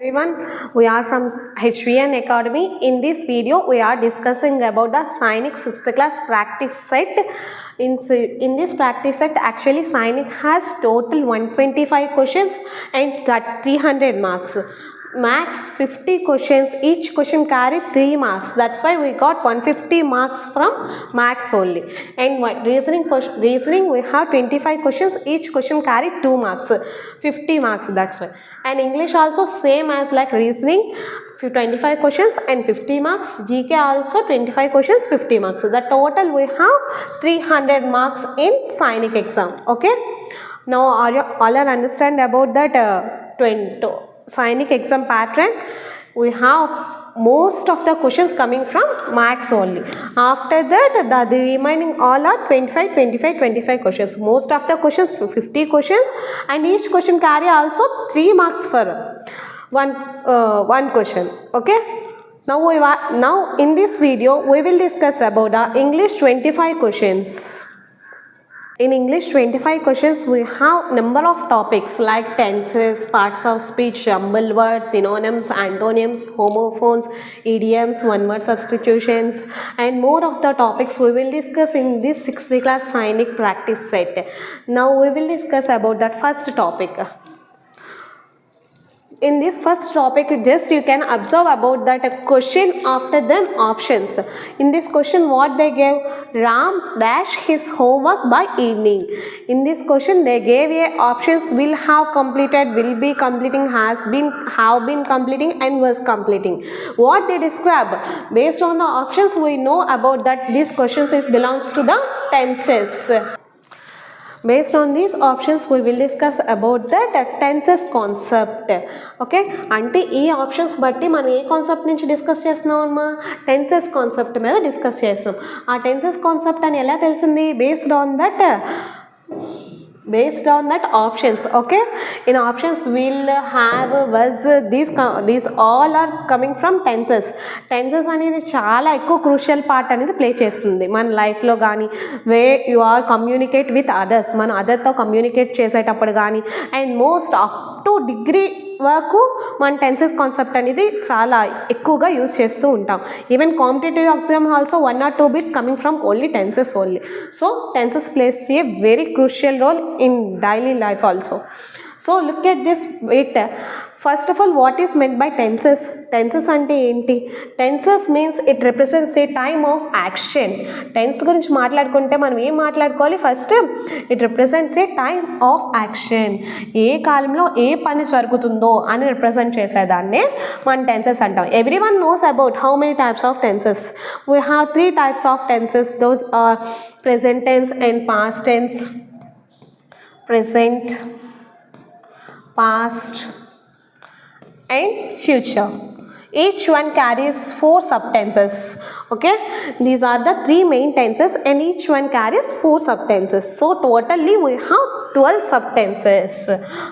Everyone, we are from HVN Academy. In this video, we are discussing about the Sainik 6th class practice set. In this practice set, actually Sainik has total 125 questions and 300 marks. Max 50 questions, each question carry 3 marks. That's why we got 150 marks from max only. And reasoning we have 25 questions, each question carry 2 marks, 50 marks, that's why. And English also same as like reasoning, 25 questions and 50 marks. GK also 25 questions, 50 marks. The total we have 300 marks in Sainik exam. Okay. Now all are understand about that Sainik exam pattern. We have most of the questions coming from max only. After that, the remaining all are 25 questions. Most of the questions 50 questions, and each question carry also 3 marks for one question. Okay. Now in this video we will discuss about the English 25 questions. In English 25 questions, we have number of topics like tenses, parts of speech, jumble words, synonyms, antonyms, homophones, idioms, one-word substitutions, and more of the topics we will discuss in this 6th class Sainik practice set. Now we will discuss about that first topic. In this first topic, just you can observe about that a question after then options. In this question, what they gave? Ram dash his homework by evening. In this question, they gave a options: will have completed, will be completing, has been, have been completing, and was completing. What they describe? Based on the options, we know about that these questions belongs to the tenses. Based on these options, we will discuss about the tenses concept. Okay, అంటే ఈ options బట్టి మనం ఏ concept నుంచి discuss చేస్తున్నాం అమ్మా? Tenses concept మీద discuss చేస్తున్నాం. ఆ టెన్సెస్ కాన్సెప్ట్ అని ఎలా తెలిసింది? Based on that options. Okay, in options will, have, was, these all are coming from tenses. Tenses అనేది చాలా ఎక్కువ క్రూషియల్ పార్ట్ అనేది ప్లే చేస్తుంది మన లైఫ్లో కానీ, way you are communicate with others, మనం అదర్తో కమ్యూనికేట్ చేసేటప్పుడు కానీ, and most up to degree వరకు మన టెన్సెస్ కాన్సెప్ట్ అనేది చాలా ఎక్కువగా యూజ్ చేస్తూ ఉంటాం. Even competitive exam also 1 or 2 bits coming from only tenses only. So tenses plays a very crucial role in daily life also. So look at this bit. First of all, what is meant by tenses? Tenses ante enti? Tenses means it represents a time of action. Tense gurinchi maatladukunte manam em maatladukovali? First, it represents a time of action. ఏ కాలంలో ఏ పని జరుగుతుందో అని represent చేసేదాన్నే మనం tenses అంటాం. Everyone knows about how many types of tenses. We have 3 types of tenses. Those are present tense and past tense. Present, past, and future. Each one carries 4 subtenses. Okay, these are the 3 main tenses and each one carries 4 subtenses. So totally we have 12 subtenses.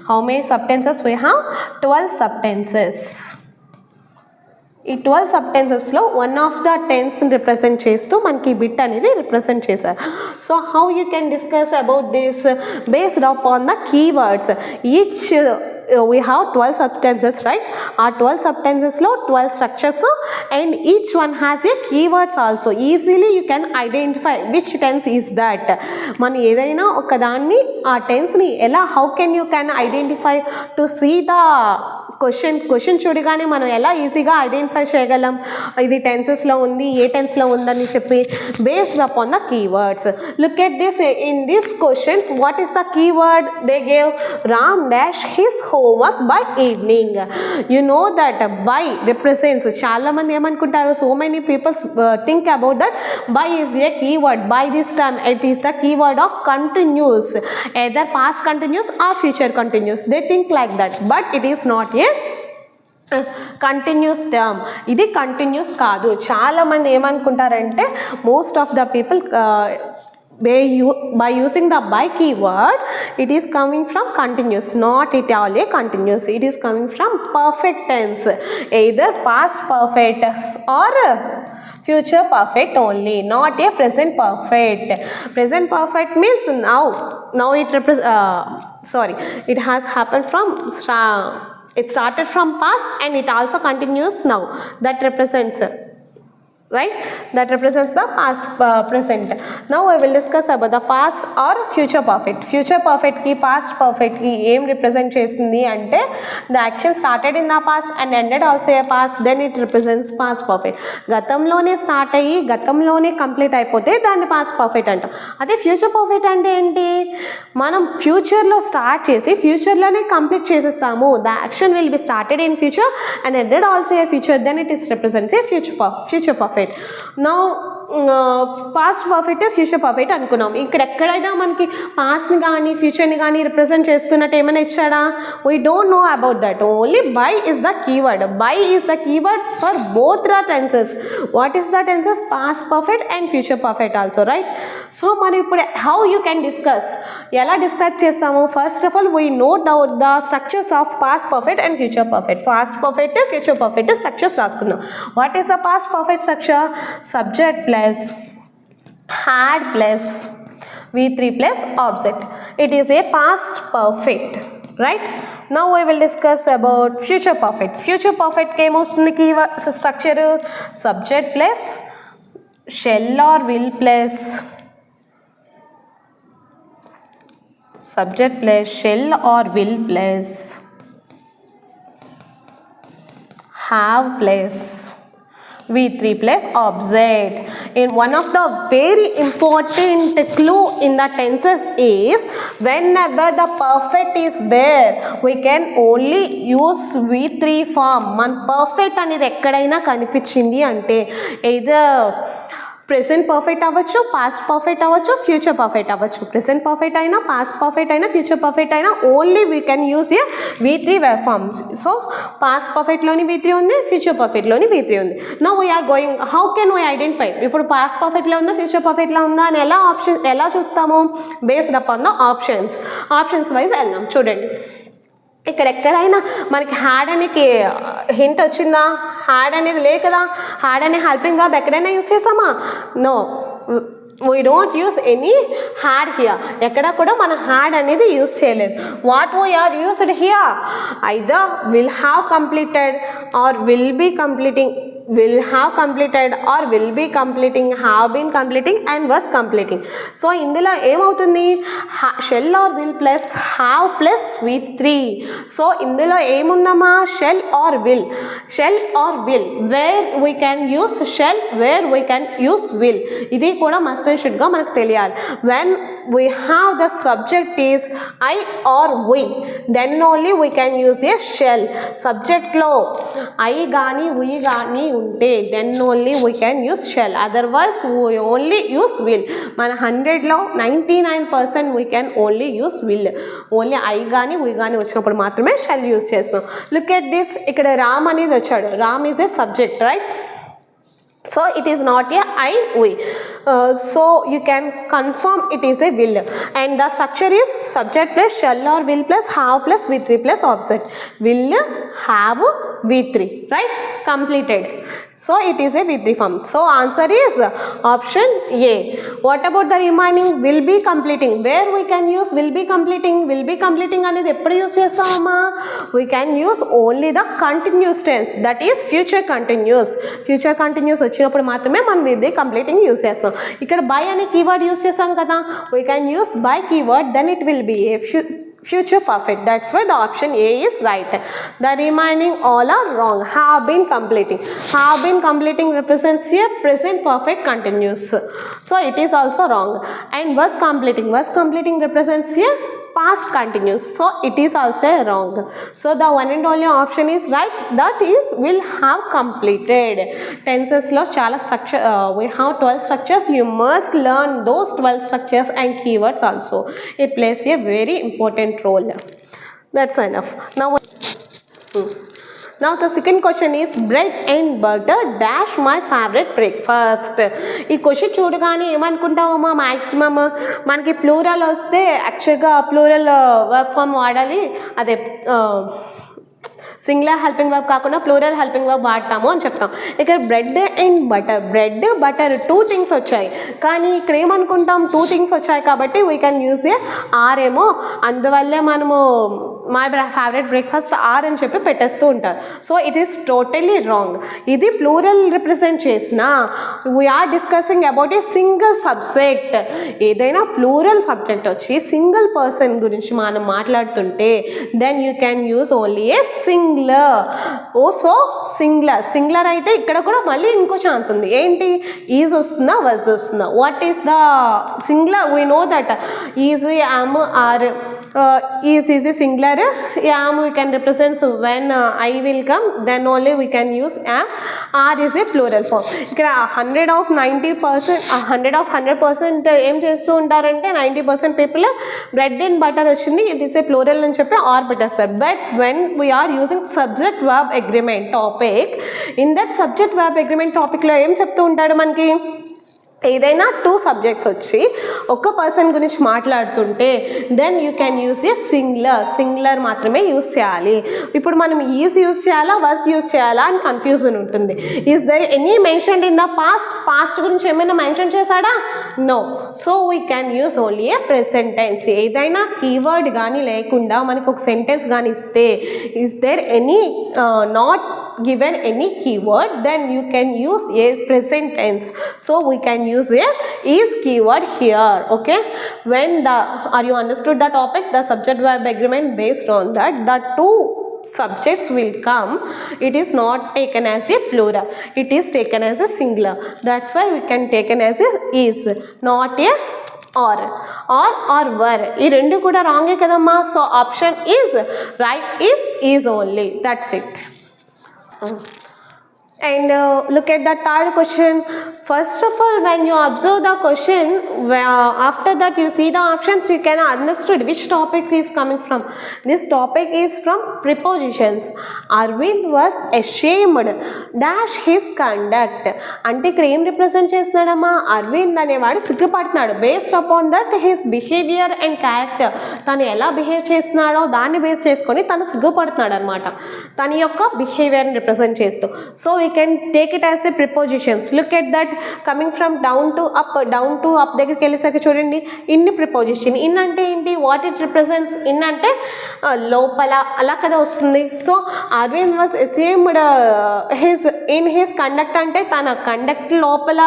How many subtenses we have? 12 subtenses. ఈ 12 సబ్టెన్సెస్లో one of the టెన్స్ని represent చేస్తూ మనకి bit అనేది represent చేశారు. So how you can discuss about this? Based upon the keywords. Each we have 12 subtenses, right? Our 12 subtenses lo 12 structures and each one has a keywords also. Easily you can identify which tense is that. Man edaina oka danni aa tense ni ela how can you can identify to see the question చూడగానే మనం ఎలా ఈజీగా identify చేయగలం ఇది టెన్సెస్లో ఉంది, ఏ టెన్స్లో ఉందని చెప్పి? Based upon the keywords. Look at this. In this question what is the keyword they gave? Ram dash his homework by evening. You know that by represents, చాలా మంది ఏమనుకుంటారు, so many people think about that by is a keyword. By this time it is the keyword of continuous, either past continuous or future continuous. They think like that, but it is not a continuous term. ఇది continuous కాదు. చాలామంది ఏమనుకుంటారంటే most of the people by using the by keyword, it is coming from continuous. Not at all a continuous. It is coming from perfect tense, either past perfect or future perfect only, not a present perfect. Present perfect means now it it has happened from It started from past and it also continues now. That represents, right? That represents the past present. Now I will discuss about the past or future perfect. Future perfect ki past perfect ki em represent chestundi ante the action started in the past and ended also a past, then it represents past perfect. గతంలోనే start అయ్యి గతంలోనే complete అయిపోతే దాన్ని past perfect అంటాం. అదే future perfect అంటే ఏంటి, మనం ఫ్యూచర్లో స్టార్ట్ చేసి ఫ్యూచర్లోనే కంప్లీట్ చేసేస్తాము. The action will be started in future and ended also a future, then it is represents a future perfect. Now past perfect future perfect అనుకున్నాం. ఇక్కడ ఎక్కడైనా మనకి పాస్ట్ని కానీ ఫ్యూచర్ని కానీ రిప్రజెంట్ చేస్తున్నట్టు ఏమైనా ఇచ్చాడా? We don't know about that. Only by is the keyword. By is the keyword for both the tenses. What is the tenses? Past perfect and future perfect also, right? So మనం ఇప్పుడు how you can discuss, ఎలా discuss చేస్తాము? First of all we note down the structures of past perfect and future perfect. Past perfect future perfect structures రాసుకుందాం. What is the past perfect structure? Subject plus had plus V3 plus object. It is a past perfect, right? Now we will discuss about future perfect. Future perfect came mostly keyword structure subject plus shall or will plus subject plus shall or will plus have plus V3 plus object. In one of the very important clue in the tenses is whenever the perfect is there we can only use V3 form. Man perfect అనేది ఎక్కడైనా కనిపించింది అంటే either present perfect అవ్వచ్చు, past perfect అవ్వచ్చు, future perfect అవ్వచ్చు. Present perfect అయినా, past perfect అయినా, future perfect అయినా only we can use a V3 verb forms. So past పర్ఫెక్ట్లోని V3 ఉంది, ఫ్యూచర్ పర్ఫెక్ట్లోని V3 ఉంది. Now we are going, how can we identify ఇప్పుడు పాస్ట్ పర్ఫెక్ట్లో ఉందా ఫ్యూచర్ పర్ఫెక్ట్లో ఉందా అని ఎలా చూస్తాము? Based upon the options wise వెళ్దాం. చూడండి, ఇక్కడ ఎక్కడైనా మనకి హ్యాడ్ అనేది హింట్ వచ్చిందా? హ్యాడ్ అనేది లే కదా. హ్యాడ్ అనే హెల్పింగ్ వర్బ్ ఎక్కడైనా యూస్ చేసామా? No, we don't use any had here. ఎక్కడ కూడా మన హ్యాడ్ అనేది యూస్ చేయలేదు. What we are used here? Either will have completed or will be completing, will have completed or will be completing, have been completing and was completing. So ఇందులో ఏమవుతుంది? Shall or will plus have plus V3. So ఇందులో ఏముందమ్మా? Shall or will. Shall or will, where we can use shall, where we can use will. ఇది కూడా must and షుడ్గా మనకు తెలియాలి. When we have the subject is I or we, then only we can use a shall. Subject lo I gaani we gaani unte, then only we can use shall. Otherwise we only use will. Mana 100 lo 99% we can only use will. Only I gaani we gaani vachinappudu maatrame shall use chestam. Look at this, ikkada Ram anedi vachadu. Ram is a subject, right? So it is not a I, we. So you can confirm it is a will. And the structure is subject plus shall or will plus have plus V3 plus object. Will, have, V3, right? Completed. So it is a V3 form. So answer is option A. What about the remaining? Will be completing. Where we can use will be completing? Will be completing అనేది ఎప్పుడు use చేస్తామా? We can use only the continuous tense, that is future continuous. Future continuous వచ్చినప్పుడు మాత్రమే మనం will be completing use చేస్తాం. ఇక్కడ by అనే keyword use చేస్తాం కదా, we can use by keyword, then it will be a future perfect. That's why the option A is right. The remaining all are wrong. Have been completing. Have been completing represents a present perfect continuous. So it is also wrong. And was completing. Was completing represents a past continuous. So it is also wrong. So the one and only option is right. That is will have completed. Tenses lo chala structure. We have 12 structures. You must learn those 12 structures and keywords also. It plays a very important role. That's enough. Now the second question is bread and butter dash my favorite breakfast. ఈ question చూడగానే ఏమనుకుంటామమ్మా? Maximum మనకి plural వస్తే యాక్చువల్గా plural verb form వాడాలి, అదే singular helping verb కాకుండా plural helping verb వాడతాము అని చెప్తాం. ఇక్కడ bread and butter, bread butter 2 things వచ్చాయి, కానీ ఇక్కడ ఏమనుకుంటాం 2 things వచ్చాయి కాబట్టి we can use a or ఏమో, అందువల్లే మనము మై ఫేవరెట్ బ్రేక్ఫాస్ట్ ఆర్ అని చెప్పి పెట్టేస్తూ ఉంటారు. So it is totally wrong. ఇది ప్లూరల్ రిప్రజెంట్ చేసిన we are discussing about a single subject. ఏదైనా ప్లూరల్ సబ్జెక్ట్ వచ్చి సింగిల్ పర్సన్ గురించి మనం మాట్లాడుతుంటే then you can use only a singular. So singular అయితే ఇక్కడ కూడా మళ్ళీ ఇంకో ఛాన్స్ ఉంది. ఏంటి? ఈజ్ వస్తుందా, వజ్ వస్తుందా? What is the singular? We know that is, am, are. Is a singular. Am we can represent when I will come, then only we can use am. Are is a plural form. ఇక్కడ 100 of 90%, 100 of 100% ఏం చేస్తూ ఉంటారంటే 90% people bread and butter వచ్చింది, it is a plural అని చెప్పి or పెట్టేస్తారు. But when we are using subject verb agreement topic, in that subject verb agreement టాపిక్లో ఏం చెప్తూ ఉంటాడు మనకి? ఏదైనా 2 సబ్జెక్ట్స్ వచ్చి ఒక పర్సన్ గురించి మాట్లాడుతుంటే then you can use a singular మాత్రమే యూజ్ చేయాలి. ఇప్పుడు మనం ఈజ్ యూజ్ చేయాలా, వజ్ యూజ్ చేయాలా అని కన్ఫ్యూజన్ ఉంటుంది. Is there any mentioned in the past గురించి ఏమైనా మెన్షన్ చేశాడా? No. So we can use only a present tense. ఏదైనా కీవర్డ్ కానీ లేకుండా మనకు ఒక సెంటెన్స్ కానీ ఇస్తే, is there any not given any keyword, then you can use a present tense. So we can use a is keyword here. Okay, when the, are you understood the topic? The subject verb agreement, based on that the 2 subjects will come. It is not taken as a plural, it is taken as a singular. That's why we can taken as a is, not a or were. ఈ రెండు కూడా రాంగే కదమ్మా. So option is right, is only. That's it. And look at the third question. First of all, when you observe the question, after that you see the options, you can understood which topic is coming from. This topic is from prepositions. Arvind was ashamed dash his conduct. అంటే ఇక్కడ ఏం represent చేస్తున్నాడమ్మా? అరవింద్ అనేవాడు సిగ్గుపడుతున్నాడు. Based upon that his behaviour and character, తను ఎలా behave చేస్తున్నాడో దాన్ని బేస్ చేసుకొని తను సిగ్గుపడుతున్నాడు అనమాట, తన యొక్క బిహేవియర్ని రిప్రజెంట్ చేస్తూ. So we can take it as a prepositions. Look at that, coming from down to up దగ్గరికి వెళ్ళేసరికి చూడండి ఇన్ని ప్రిపోజిషన్. ఇన్ అంటే ఏంటి? What it represents. ఇన్ అంటే లోపల అలా కదా వస్తుంది. So Arvind was ashamed in his conduct అంటే తన కండక్ట్ లోపల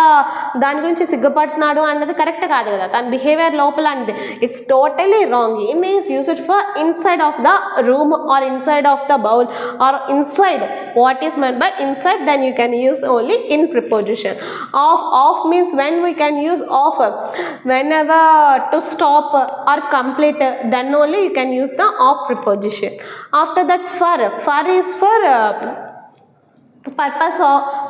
దాని గురించి సిగ్గుపడుతున్నాడు అన్నది కరెక్ట్ కాదు కదా, తన బిహేవియర్ లోపల అనేది. It's totally wrong. In is used for inside of the room or inside of the bowl or inside. What is meant by inside, then you can use only in preposition. Off means when we can use off, whenever to stop or complete, then only you can use the off preposition. After that for is for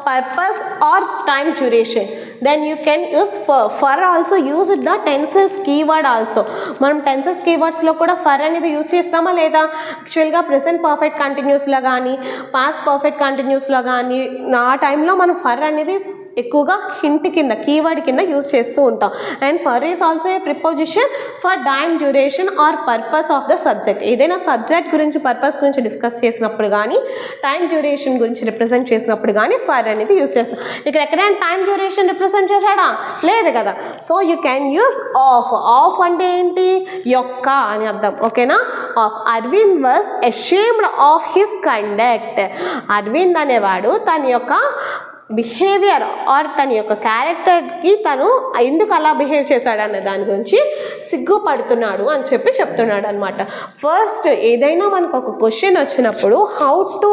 purpose or time duration, then you can use for also use the tenses keyword also. మనం tenses keywords లో కూడా for అనేది use చేస్తామా లేదా? యాక్చువల్గా present perfect కంటిన్యూస్లో కానీ past perfect కంటిన్యూస్లో కానీ ఆ టైంలో మనం for అనేది ఎక్కువగా హింట్ కింద కీవర్డ్ కింద యూజ్ చేస్తూ ఉంటాం. And for is also a preposition for time duration or purpose of the subject. ఏదైనా సబ్జెక్ట్ గురించి పర్పస్ గురించి డిస్కస్ చేసినప్పుడు కానీ టైమ్ డ్యూరేషన్ గురించి రిప్రజెంట్ చేసినప్పుడు కానీ ఫర్ అనేది యూజ్ చేస్తాం. ఇక్కడ ఎక్కడైనా టైమ్ డ్యూరేషన్ రిప్రజెంట్ చేశాడా? లేదు కదా. So you can use of అంటే ఏంటి? యొక్క అని అర్థం. ఓకేనా? Of. Aravind was ashamed of his conduct. Aravind అనేవాడు తన యొక్క బిహేవియర్ ఆర్ తన యొక్క క్యారెక్టర్కి తను ఎందుకు అలా బిహేవ్ చేశాడన్న దాని గురించి సిగ్గుపడుతున్నాడు అని చెప్పి చెప్తున్నాడు అనమాట. ఫస్ట్ ఏదైనా మనకు ఒక క్వశ్చన్ వచ్చినప్పుడు how to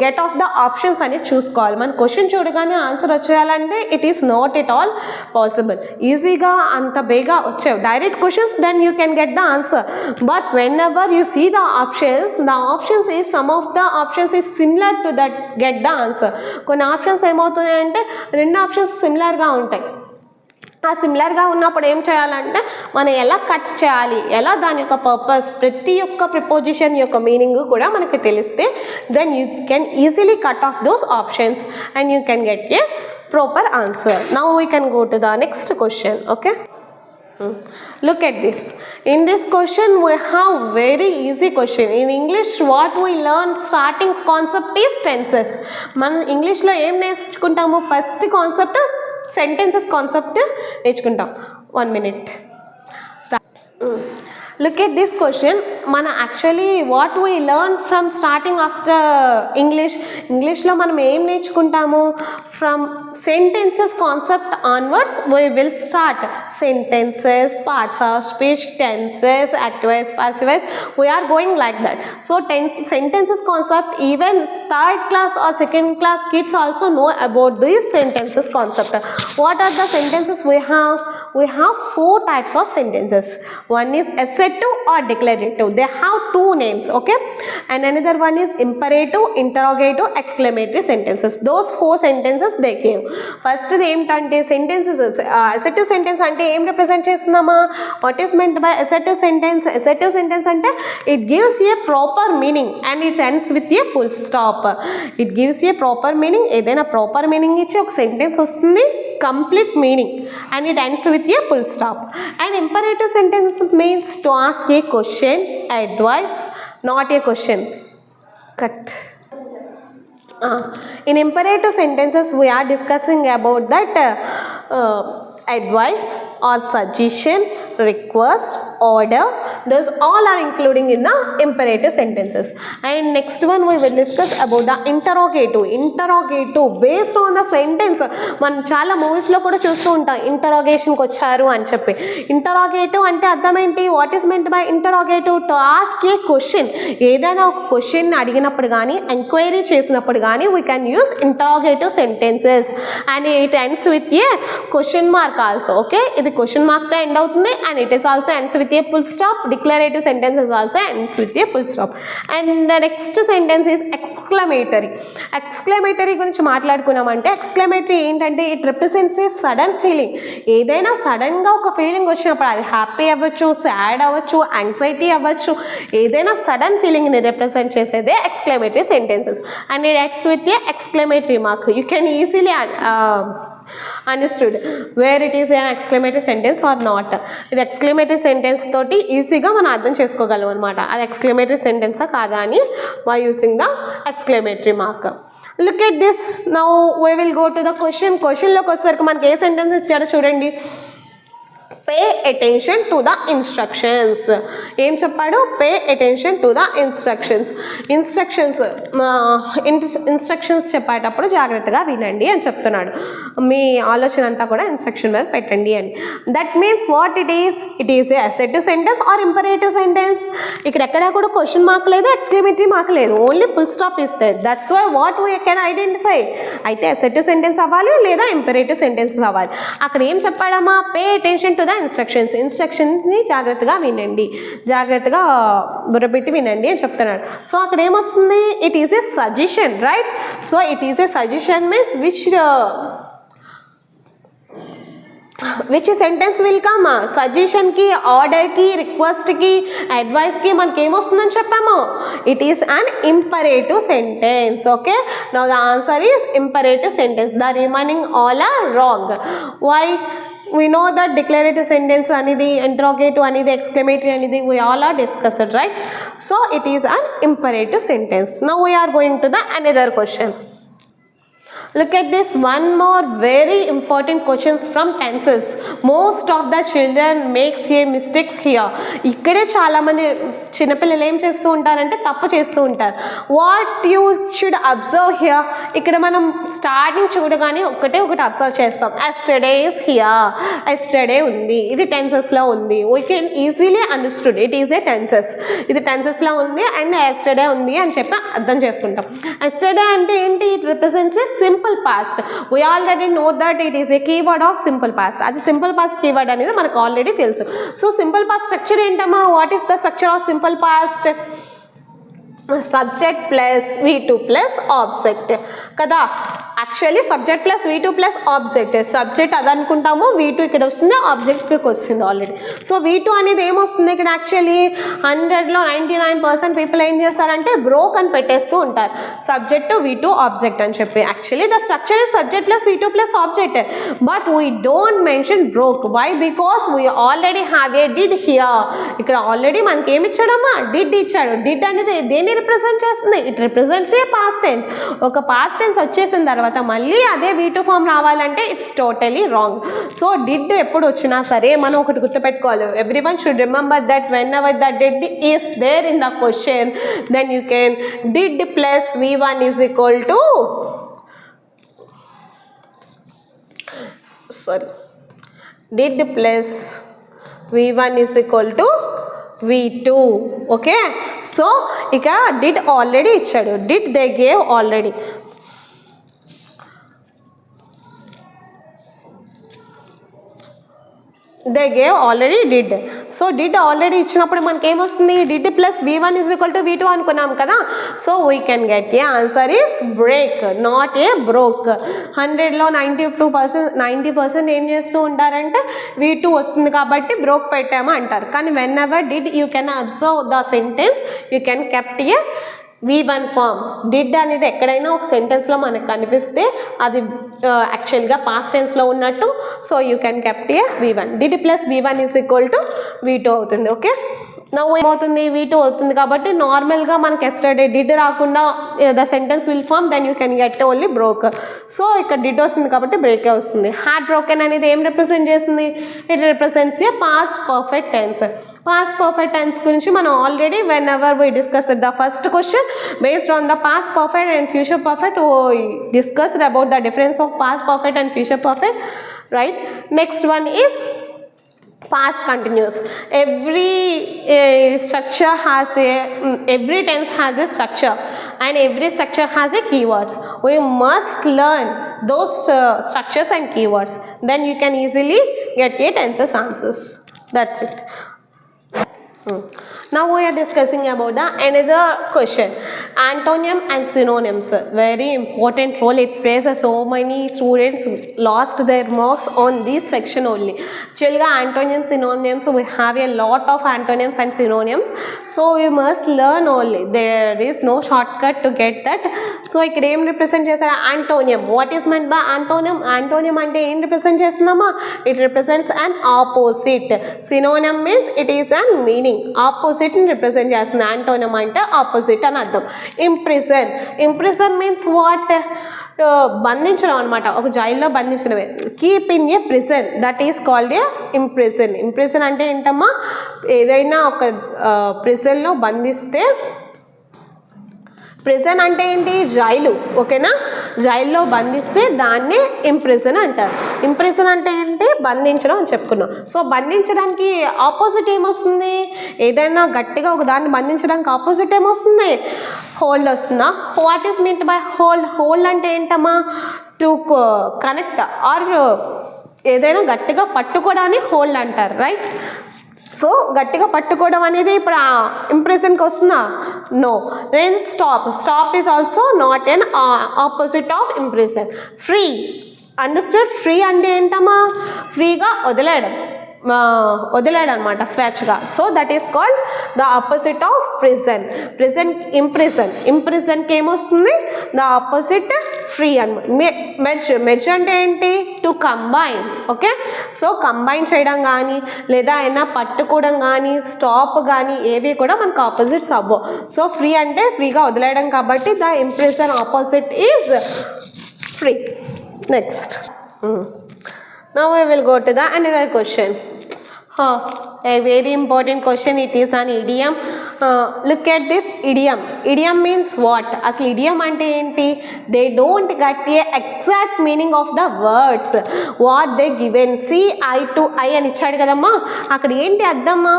get of the options అనేది చూసుకోవాలి. మన క్వశ్చన్ చూడగానే ఆన్సర్ వచ్చేయాలంటే it is not at all possible. ఈజీగా అంత బేగా వచ్చావు direct questions, then you can get the answer. But whenever you see the options is some of the options is similar to that get the answer. కొన్ని options ఏమవుతున్నాయంటే రెండు options సిమిలర్గా ఉంటాయి. ఆ సిమిలర్గా ఉన్నప్పుడు ఏం చేయాలంటే మనం ఎలా కట్ చేయాలి, ఎలా దాని యొక్క పర్పస్, ప్రతి ఒక్క ప్రిపోజిషన్ యొక్క మీనింగ్ కూడా మనకి తెలిస్తే then you can easily cut off those options and you can get a proper answer. Now we can go to the next question. Okay, look at this. In this question we have very easy question. In English what we learn starting concept is tenses. Man English lo em నేర్చుకుంటాము? First concept sentences concept నేర్చుకుంటాం. 1 minute. Start. Look at this question. మన actually what we learn from starting of the ఇంగ్లీష్లో మనం ఏం నేర్చుకుంటాము, from sentences concept onwards we will start sentences, parts of speech, tenses, active voice, passive voice, we are going like that. So sentences concept, even third class or second class kids also know about this sentences concept. What are the sentences we have? We have 4 types of sentences. One is assertive or declarative. They have 2 names, okay? And another one is imperative, interrogative, exclamatory sentences. Those 4 sentences they gave. First ఏంటంటే sentences, assertive sentence అంటే ఏం represent చేస్తున్నామా? What is meant by assertive sentence? Assertive sentence అంటే it gives a proper meaning and it ends with a full stop. It gives a proper meaning. ఏదైనా proper meaning ఇచ్చి ఒక sentence వస్తుంది, complete meaning, and it ends with a full stop. And imperative sentence means to ask a question, advice, not a question. Cut. In imperative sentences we are discussing about that advice or suggestion, request, order, those all are including in the imperative sentences. And next one we will discuss about the interrogative. Interrogative based on the sentence. మనం చాలా మూవీస్లో కూడా చూస్తూ ఉంటాం, ఇంటరాగేషన్కి వచ్చారు అని చెప్పి. Interrogative అంటే అర్థం ఏంటి? What is meant by interrogative? To ask a question. ఏదైనా ఒక క్వశ్చన్ అడిగినప్పుడు కానీ, ఎంక్వైరీ చేసినప్పుడు కానీ we can use interrogative sentences. And it ends with a question mark also. Okay, ఇది క్వశ్చన్ మార్క్తో ఎండ్ అవుతుంది. And it is also ends with a full stop. Declarative sentence is also ends with a full stop. And the next sentence is exclamatory. Exclamatory గురించి మాట్లాడుకున్నామంటే exclamatory ఏంటంటే it represents a sudden feeling. ఏదైనా సడన్గా ఒక feeling వచ్చినప్పుడు, అది happy అవ్వచ్చు, sad అవ్వచ్చు, anxiety అవ్వచ్చు, ఏదైనా సడన్ ఫీలింగ్ని రిప్రజెంట్ చేసేదే exclamatory sentences. And it ends with a exclamatory mark. You can easily understood where it is an exclamatory sentence or not. ఇది exclamatory sentence తోటి ఈజీగా మనం అర్థం చేసుకోగలం అనమాట, అది exclamatory sentence కాదా అని, by using the exclamatory mark. Look at this. Now we will go to the question. క్వశ్చన్లోకి వచ్చేసరికి మనకి ఏ సెంటెన్స్ ఇచ్చారో చూడండి. Pay attention to the instructions. ఏం చెప్పాడు? Pay attention to the instructions. Instructions చెప్పేటప్పుడు జాగ్రత్తగా వినండి అని చెప్తున్నాడు. మీ ఆలోచన అంతా కూడా ఇన్స్ట్రక్షన్ మీద పెట్టండి అని. That means what it is? It is a assertive sentence or imperative sentence. ఇక్కడ ఎక్కడా కూడా క్వశ్చన్ మార్క్ లేదు, ఎక్స్క్లమేటరీ మార్క్ లేదు, only full stop is there. That's why what we can identify. అయితే అసెర్టివ్ సెంటెన్స్ అవ్వాలి లేదా ఇంపరేటివ్ సెంటెన్స్ అవ్వాలి. అక్కడ ఏం చెప్పాడమ్మా? Pay attention to the instructions. ఇన్స్ట్రక్షన్స్ని జాగ్రత్తగా వినండి, జాగ్రత్తగా బుర్రపెట్టి వినండి అని చెప్తున్నాడు. సో అక్కడ ఏమొస్తుంది? It is a suggestion, right? So it is a suggestion means which sentence will come? సజెషన్కి, ఆర్డర్కి, రిక్వెస్ట్కి, అడ్వైస్కి మనకి ఏమొస్తుందని చెప్పాము? It is an imperative sentence. Okay, now the answer is imperative sentence. The remaining all are wrong. Why? We know that declarative sentence అనేది, interrogative అనేది, exclamatory అనేది we all are discussed, right? So it is an imperative sentence. Now we are going to the another question. Look at this, one more very important questions from tenses. Most of the children makes a mistakes here. ఇక్కడే చాలా మంది చిన్నపిల్లలు ఏం చేస్తూ ఉంటారంటే తప్పు చేస్తూ ఉంటారు. What you should observe here. ఇక్కడ మనం స్టార్టింగ్ చూడగానే ఒకటి అబ్జర్వ్ చేస్తాం. Yesterday is here. ఎస్టర్డే ఉంది, ఇది టెన్సెస్లో ఉంది. We can easily understood it is a tenses. ఇది టెన్సెస్లో ఉంది అండ్ ఎస్టర్డే ఉంది అని చెప్పి అర్థం చేసుకుంటాం. ఎస్టర్డే అంటే ఏంటి? It represents A simple past. We already know that it is a keyword of simple past. అది సింపుల్ పాస్ట్ కీవర్డ్ అనేది మనకు ఆల్రెడీ తెలుసు. సో సింపుల్ పాస్ట్ స్ట్రక్చర్ ఏంటమ్మా? What is the structure of simple past? Subject plus V2 plus object కదా. Actually subject plus V2 plus object. Subject అది అనుకుంటాము, V2 ఇక్కడ వస్తుంది, ఆబ్జెక్ట్ ఇక్కడికి వస్తుంది ఆల్రెడీ. సో V2 అనేది ఏమొస్తుంది ఇక్కడ? యాక్చువల్లీ 100లో 99% పీపుల్ ఏం చేస్తారంటే బ్రోక్ అని పెట్టేస్తూ ఉంటారు, సబ్జెక్ట్ V2 ఆబ్జెక్ట్ అని చెప్పి. Actually the structure is subject plus V2 plus object, but we don't mention broke. Why? Because we already have a did here. ఇక్కడ ఆల్రెడీ మనకి ఏమి ఇచ్చాడమ్మా? డిడ్ ఇచ్చాడు. డిడ్ అనేది దేన్ని రిప్రజెంట్ చేస్తుంది? It represents a past tense. ఒక past tense వచ్చేసిన తర్వాత తర్వాత మళ్ళీ అదే V2 ఫామ్ రావాలంటే it's totally wrong. So did ఎప్పుడు వచ్చినా సరే మనం ఒకటి గుర్తుపెట్టుకోవాలి, everyone should remember that whenever the did is there in the question then you can did plus V1 is equal to did plus V1 is equal to V2. okay, so ఇక did already ఇచ్చాడు, did they gave already. they gave already did. So did already ఇచ్చినప్పుడు మనకి ఏమొస్తుంది, did plus V1 is equal to V2 అనుకున్నాం కదా. So we can get the answer is break, not a broke. 100లో 90% ఏం చేస్తూ ఉంటారంటే V2 వస్తుంది కాబట్టి బ్రోక్ పెట్టాము అంటారు. కానీ whenever did you can observe the sentence, you can kept a V1 form. Did అనేది ఎక్కడైనా ఒక సెంటెన్స్లో మనకు కనిపిస్తే అది యాక్చువల్గా పాస్ట్ టెన్స్లో ఉన్నట్టు. So you can kept A V1. Did plus V1 is equal to V2 అవుతుంది. ఓకే, నవ్వు ఏమవుతుంది, V2 అవుతుంది కాబట్టి నార్మల్గా మనకి ఎస్టర్డే డిడ్ రాకుండా the sentence will form, then you can get only broke. సో ఇక్కడ డిడ్ వస్తుంది కాబట్టి బ్రేకే వస్తుంది. హ్యాడ్ బ్రోకెన్ అనేది ఏం రిప్రజెంట్ చేస్తుంది, it represents a past perfect tense. past perfect tense గురించి మనం already whenever we discussed the first question based on the past perfect and future perfect, we discussed about the difference of past perfect and future perfect, right? Next one is past continuous. Every structure has a every tense has a structure and every structure has a keywords. We must learn those structures and keywords, then you can easily get a tenses answers. That's it. Now we are discussing about the another question, antonym and synonyms. Very important role it plays. So many students lost their marks on this section only. Actually antonyms, synonyms, we have a lot of antonyms and synonyms, so we must learn only. There is no shortcut to get that. So ఇక్కడ ఏం represent చేశారు, antonym. What is meant by antonym? Antonym అంటే ఏం represent చేస్తున్నామా, it represents an opposite. Synonym means it is an meaning, opposite ని represent చేస్తుంది. Antonym అంటే opposite అని అర్థం. ఇంప్రిజన్, ఇంప్రిజన్ మీన్స్ వాట్, బంధించడం అనమాట, ఒక జైల్లో బంధించడమే. Keep in a prison, that is called a imprison. Imprison అంటే ఏంటమ్మా, ఏదైనా ఒక ప్రిజన్లో బంధిస్తే, ప్రిజన్ అంటే ఏంటి, జైలు. ఓకేనా, జైల్లో బంధిస్తే దాన్నే ఇంప్రిజన్ అంటారు. ఇంప్రిజన్ అంటే ఏంటి, బంధించడం అని చెప్పుకున్నాం. సో బంధించడానికి ఆపోజిట్ ఏమొస్తుంది, ఏదైనా గట్టిగా ఒక దాన్ని బంధించడానికి ఆపోజిట్ ఏమొస్తుంది, హోల్డ్ వస్తుందా. What is mean by hold, hold అంటే ఏంటమ్మా, టు కనెక్ట్ ఆర్ ఏదైనా గట్టిగా పట్టుకోవడాన్ని హోల్డ్ అంటారు, రైట్. సో గట్టిగా పట్టుకోవడం అనేది ఇప్పుడు ఇంప్రెషన్కి వస్తుందా, no. Then stop, stop is also not an opposite of impression. Free, understood. Free అంటే ఏంటమ్మా, ఫ్రీగా వదిలేయడం, వదిలేయడం అనమాట, స్వేచ్ఛగా. So that is called the opposite of prison. Prison, imprison. ఇంప్రిజన్కి ఏమొస్తుంది, ద ఆపోజిట్ ఫ్రీ అనమాట. మెజ్ అంటే ఏంటి, to combine. Okay, so combine చేయడం కానీ లేదా అయినా పట్టుకోవడం కానీ స్టాప్ కానీ ఏవి కూడా మనకు ఆపోజిట్స్ అవ్వవు. సో ఫ్రీ అంటే ఫ్రీగా వదిలేయడం కాబట్టి the imprison opposite is free. Next, now we will go to the another question. A very important question, it is an idiom. Look at this idiom. Idiom means what? అసలు idiom అంటే ఏంటి, they don't get a exact meaning of the words what they given. See, eye to eye అని ఇచ్చాడు కదమ్మా, అక్కడ ఏంటి అర్థమ్మా,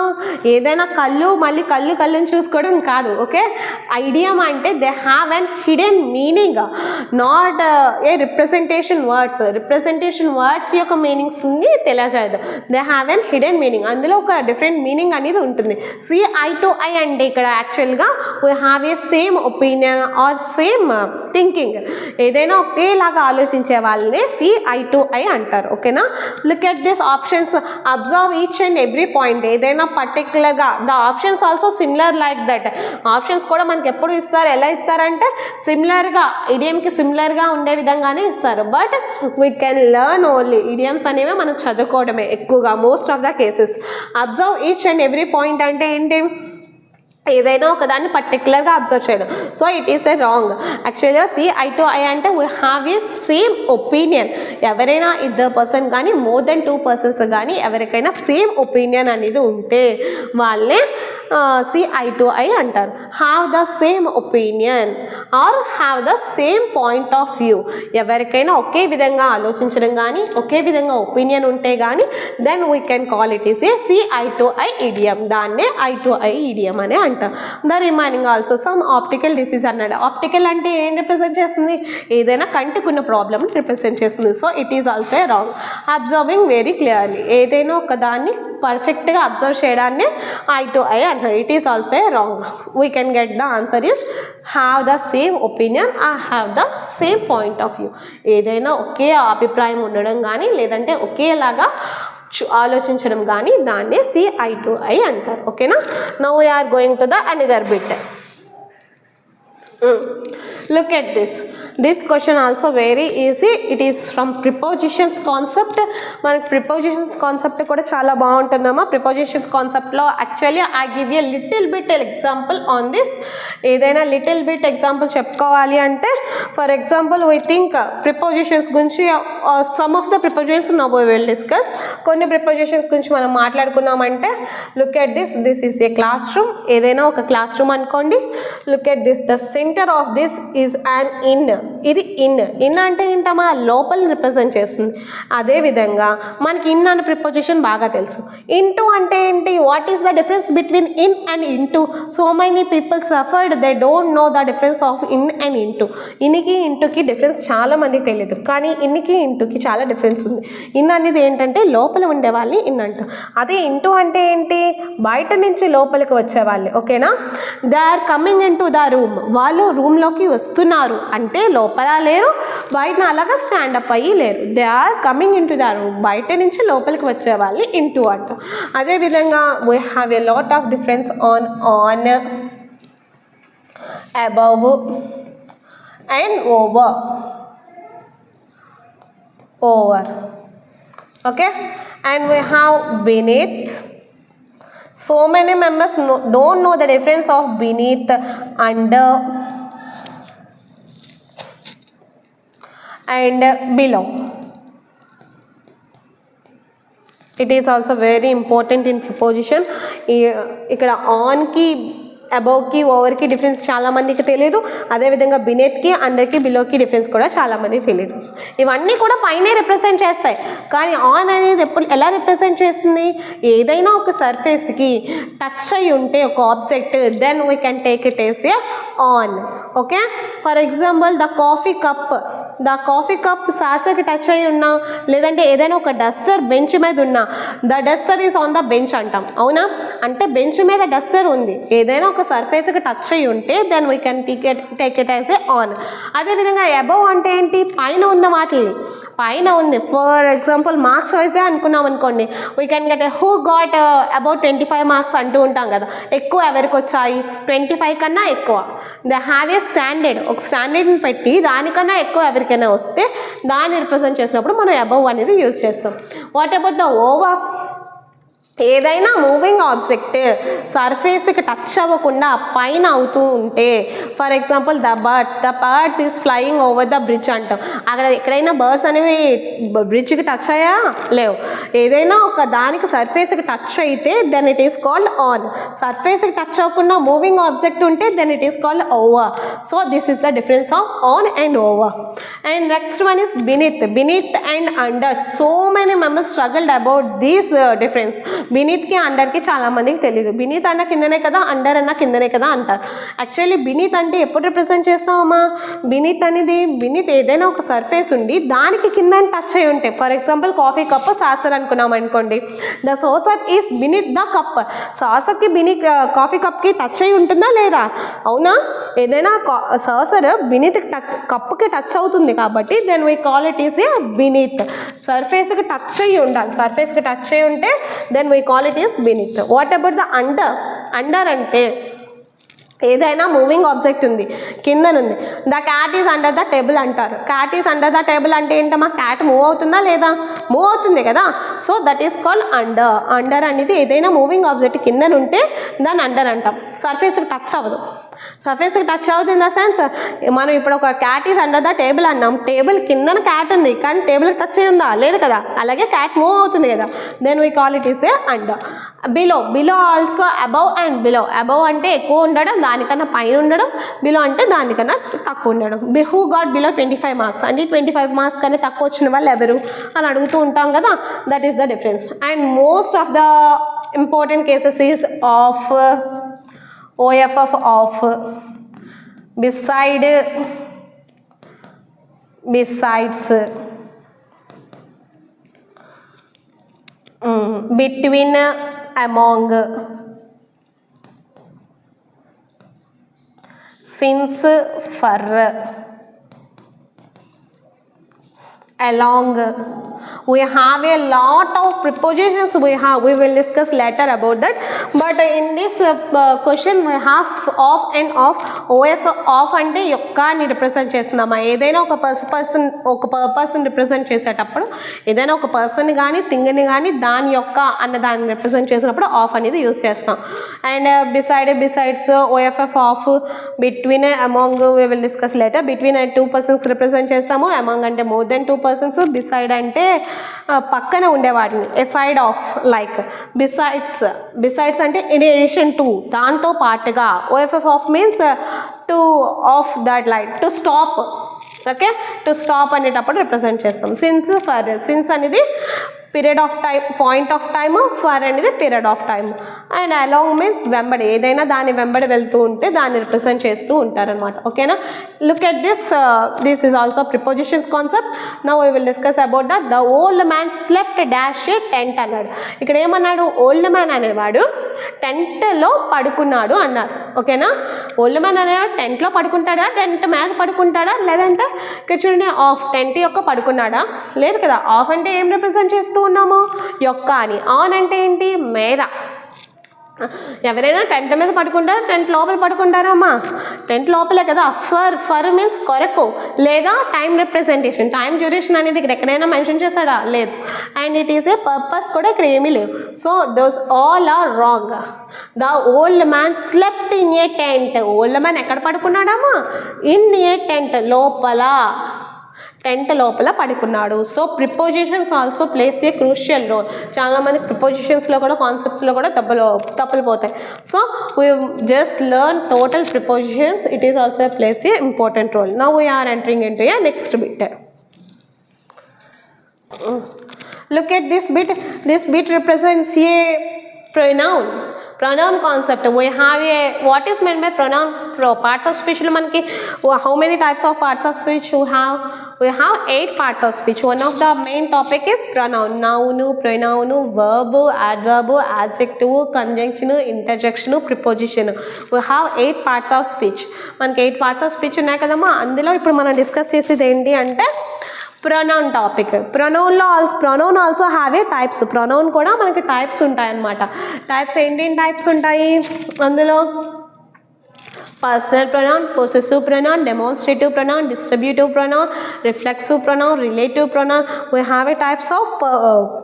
ఏదైనా కళ్ళు మళ్ళీ కళ్ళుని చూసుకోవడం కాదు. ఓకే, idiom అంటే they have an hidden meaning, not a representation words. Representation words యొక్క మీనింగ్స్ని తెలియజేయదు. they have an hidden meaning, అందులో ఒక డిఫరెంట్ మీనింగ్ అనేది ఉంటుంది. See, eye to eye అంటే ఇక్కడ యాక్చువల్గా we have a same opinion or same thinking. ఏదైనా ఒకేలాగా ఆలోచించే వాళ్ళని see eye to eye అంటారు. ఓకేనా, look at this options, observe each and every point. ఏదైనా పర్టికులర్గా the options also similar like that. Options కూడా మనకి ఎప్పుడు ఇస్తారు, ఎలా ఇస్తారంటే సిమిలర్గా, ఇడియంకి సిమిలర్గా ఉండే విధంగానే ఇస్తారు. But we can learn only, idioms అనేవి మనం చదువుకోవడమే ఎక్కువగా, most of the cases. Observe each and every point అంటే ఏంటి, ఏదైనా ఒకదాన్ని పర్టికులర్గా అబ్జర్వ్ చేయడం. So it is A wrong. యాక్చువల్గా సి ఐ టు ఐ అంటే we have a same opinion. ఎవరైనా ఇద్దరు పర్సన్ కానీ మోర్ దెన్ 2 persons కానీ ఎవరికైనా సేమ్ ఒపీనియన్ అనేది ఉంటే వాళ్ళే సి ఐ టు ఐ అంటారు. Have the same opinion or have the same point of view. ఎవరికైనా ఒకే విధంగా ఆలోచించడం కానీ ఒకే విధంగా ఒపీనియన్ ఉంటే కానీ then we can call it is a see eye to eye idiom. దాన్నే ఐ టు ఐ ఇడియం అని అంటారు. The remaining also some optical disease అన్నాడు. ఆప్టికల్ అంటే ఏం రిప్రజెంట్ చేస్తుంది? ఏదైనా కంటికున్న ప్రాబ్లమ్ రిప్రజెంట్ చేస్తుంది. So it is also a wrong. Observing very క్లియర్లీ, ఏదైనా ఒక దాన్ని పర్ఫెక్ట్గా అబ్జర్వ్ చేయడాన్ని ఐ టు ఐ అంటారు. It is also a wrong. We can get the answer is have the same opinion or have the same point of view. ఏదైనా ఒకే అభిప్రాయం ఉండడం కానీ లేదంటే ఒకేలాగా ఆలోచించడం కానీ దాన్నే సి ఐ టు ఐ అంటారు. ఓకేనా? Now we are going to the another bit. Look at this. This question also very easy. It is from prepositions concept. మనకి prepositions concept కూడా చాలా బాగుంటుందమ్మా. prepositions concept లో actually I give you a little bit example on this. ఏదైనా little bit example చెప్పుకోవాలి అంటే for example we think prepositions గురించి some of the prepositions now we will discuss. కొన్ని prepositions గురించి మనం మాట్లాడుకున్నామంటే look at this. This is a classroom. ఏదైనా ఒక classroom అనుకోండి. Look at this. The center of this is an in. ఇది in అంటే ఏంటమ్మా? లోపల రిప్రజెంట్ చేస్తుంది. అదేవిధంగా మనకి ఇన్ అనే ప్రిపోజిషన్ బాగా తెలుసు. ఇంటూ అంటే ఏంటి? What is the difference between in and into? So many people suffered, they don't know the difference of in and into. ఇన్కి ఇంటూకి డిఫరెన్స్ చాలా మందికి తెలియదు, కానీ ఇన్కి ఇంటూకి చాలా డిఫరెన్స్ ఉంది. ఇన్ అనేది ఏంటంటే లోపల ఉండే వాళ్ళని ఇన్ అంటాం. అదే ఇంటూ అంటే ఏంటి? బయట నుంచి లోపలికి వచ్చేవాళ్ళు. ఓకేనా? They are coming in to the room. వాళ్ళు రూమ్లోకి వస్తున్నారు అంటే లోపల లేరు, బయట అలాగా స్టాండప్ అయ్యి లేరు. They are coming in to the room. బయట నుంచి లోపలికి వచ్చే వాళ్ళు ఇంటూ అంట. అదేవిధంగా we have a lot of difference on above and over. Okay? And we have beneath. So many members don't know the difference of beneath, under and below. It is also very important in preposition. ఇక్కడ on కి అబౌవ్కి ఓవర్కి difference చాలామందికి తెలియదు. అదేవిధంగా బినెత్కి అండర్కి బిలోకి difference కూడా చాలామందికి తెలియదు. ఇవన్నీ కూడా పైనే రిప్రజెంట్ చేస్తాయి, కానీ ఆన్ అనేది ఎలా రిప్రజెంట్ చేస్తుంది? ఏదైనా ఒక సర్ఫేస్కి టచ్ అయి ఉంటే ఒక object, then we can take it as a on. Okay? For example the coffee cup సాసర్కి టచ్ అయి ఉన్నా, లేదంటే ఏదైనా ఒక డస్టర్ బెంచ్ మీద ఉన్నా, the duster is on the bench అంటాం. అవునా? అంటే బెంచ్ మీద డస్టర్ ఉంది, ఏదైనా ఒక సర్ఫేస్కి టచ్ అయి ఉంటే then we can take it as a on. అదేవిధంగా అబవ్ అంటే ఏంటి? పైన ఉన్న వాటిని, పైన ఉంది. ఫర్ ఎగ్జాంపుల్ మార్క్స్ వైజే అనుకున్నాం అనుకోండి, we can get who got about 25 marks అంటూ ఉంటాం కదా. ఎక్కువ ఎవరికి వచ్చాయి? 25 కన్నా ఎక్కువ. ద హ్యావ్ ఏ స్టాండర్డ్, ఒక స్టాండర్డ్ని పెట్టి దానికన్నా ఎక్కువ ఎవరికైనా వస్తే దాన్ని రిప్రజెంట్ చేసినప్పుడు మనం అబవ్ అనేది యూజ్ చేస్తాం. What about the over? ఏదైనా మూవింగ్ ఆబ్జెక్ట్ సర్ఫేస్కి టచ్ అవ్వకుండా పైన అవుతూ ఉంటే, for example the birds is flying over the bridge అంటాం. అక్కడ ఎక్కడైనా బర్డ్స్ అనేవి బ్రిడ్జ్కి టచ్ అయ్యా? లేవు. ఏదైనా ఒక దానికి సర్ఫేస్కి టచ్ అయితే then it is called on. సర్ఫేస్కి టచ్ అవ్వకుండా మూవింగ్ ఆబ్జెక్ట్ ఉంటే then it is called over. So this is the difference of on and over. And next one is beneath and under. So many members struggled about this difference. బినీత్కి అండర్కి చాలామందికి తెలియదు. Beneath అన్న కిందనే కదా, under అన్న కిందనే కదా అంటారు. యాక్చువల్లీ బినీత్ అంటే ఎప్పుడు రిప్రజెంట్ చేస్తామమ్మా? బినీత్ ఏదైనా ఒక సర్ఫేస్ ఉండి దానికి కింద టచ్ అయి ఉంటే, for example coffee cup saucer అనుకున్నాం అనుకోండి, the saucer is beneath the cup. సాసర్కి కాఫీ కప్కి టచ్ అయి ఉంటుందా లేదా? అవునా? ఏదైనా సాసర్ బినీత్ కప్కి టచ్ అవుతుంది కాబట్టి then we call it is a beneath. సర్ఫేస్కి టచ్ అయ్యి ఉండాలి. సర్ఫేస్కి టచ్ అయ్యి ఉంటే then we call it is beneath. What about the under? Under అంటే ఏదైనా మూవింగ్ ఆబ్జెక్ట్ ఉంది కిందనుంది, the cat is under the table అంటారు. Cat is under the table అంటే ఏంటమ్మా, క్యాట్ మూవ్ అవుతుందా లేదా, మూవ్ అవుతుంది కదా. So that is called under. Under అనేది ఏదైనా మూవింగ్ ఆబ్జెక్ట్ కిందనుంటే దాన్ని అండర్ అంటాం. సర్ఫేస్కి టచ్ అవ్వదు. సర్ఫేస్కి టచ్ అవుతుంది ఇన్ ద సెన్స్, మనం ఇప్పుడు ఒక cat is under the table అన్నాం, టేబుల్ కిందన క్యాట్ ఉంది కానీ టేబుల్కి టచ్ అయ్యి ఉందా, లేదు కదా. అలాగే క్యాట్ మూవ్ అవుతుంది కదా, then we call it is a under. Below also above and below. Above అంటే ఎక్కువ ఉండడం, దానికన్నా పైన ఉండడం. బిలో అంటే దానికన్నా తక్కువ ఉండడం. హూ గాట్ బిలో 25 మార్క్స్ అంటే 25 మార్క్స్ కన్నా తక్కువ వచ్చిన వాళ్ళు ఎవరు అని అడుగుతూ ఉంటాం కదా, that is the difference. And most of the important cases is of, OFF of, besides, between, among, since, for, along. We have a lot of prepositions we will discuss later about that, but in this question we have of and of. of అంటే యొక్కని represent చేస్తున్నామా, ఏదైనా ఒక person represent చేసేటప్పుడు, ఏదైనా ఒక person కానీ థింగ్ని కానీ దాని యొక్క అన్న దాన్ని రిప్రజెంట్ చేసినప్పుడు ఆఫ్ అనేది యూస్ చేస్తాం. And besides, OFF of, between, among we will discuss later. between and 2 persons represent చేస్తాము, among అంటే more than 2 persons, beside అంటే పక్కన ఉండేవాడిని, a side of, like besides అంటే in addition to, దాంతో పాటుగా. OFF of means to off that light, to stop. Okay, to stop అనేటప్పుడు represent చేస్తాం. సిన్స్ అనేది period of time, point of time. For అనేది period of time. And along means వెంబడి, ఏదైనా దాని వెంబడి వెళ్తూ ఉంటే దాన్ని రిప్రజెంట్ చేస్తూ ఉంటారనమాట. ఓకేనా, look at this is also prepositions concept. Now we will discuss about that. The old man slept dash tent అన్నాడు. ఇక్కడ ఏమన్నాడు, ఓల్డ్ మ్యాన్ అనేవాడు టెంట్లో పడుకున్నాడు అన్నారు. ఓకేనా, ఓల్డ్ మ్యాన్ అనేవాడు టెంట్లో పడుకుంటాడా, టెంట్ మీద పడుకుంటాడా, లేదంటే ఇక్కడ చూడండి ఆఫ్, టెంట్ యొక్క పడుకున్నాడా, లేదు కదా. ఆఫ్ అంటే ఏం రిప్రజెంట్ చేస్తూ ఉన్నాము, యొక్క అని. ఆన్ అంటే ఏంటి, మీద. ఎవరైనా టెంట్ మీద పడుకుంటారా, టెంట్ లోపల పడుకుంటారా అమ్మా, టెంట్ లోపలే కదా. ఫర్ మీన్స్ కొరకు, లేదా టైం రిప్రజెంటేషన్. టైం డ్యూరేషన్ అనేది ఇక్కడ ఎక్కడైనా మెన్షన్ చేశాడా, లేదు. And it is a purpose కూడా ఇక్కడ ఏమీ లేవు. So those all are wrong. The old man slept in a tent. Old man ఎక్కడ పడుకున్నాడమ్మా, ఇన్ ఏ టెంట్, లోపల, టెంట్ లోపల పడుకున్నాడు. So prepositions also plays a crucial role. చాలామంది ప్రిపోజిషన్స్లో కూడా, కాన్సెప్ట్స్లో కూడా తప్పులు పోతాయి. So we just learn total prepositions. It is also plays a important role. Now we are entering in to A next bit. Look at this bit. This bit represents a pronoun. Pronoun concept. We have a, what is meant by pronoun? Parts of speech lo manaki how many types of parts of speech we have 8 parts of speech. One of the main topic is pronoun. Noun, pronoun, verb, adverb, adjective, conjunction, interjection, preposition. We have 8 parts of speech. Manaki 8 parts of speech unnai kadamma. Andulo ippudu మనం discuss చేసేది ఏంటి అంటే pronoun topic. Pronoun also have a types. Pronoun కూడా మనకి types ఉంటాయి అన్నమాట. Types ఏంటి types ఉంటాయి అందులో, personal pronoun, possessive pronoun, demonstrative pronoun, distributive pronoun, reflexive pronoun, relative pronoun. We have a types of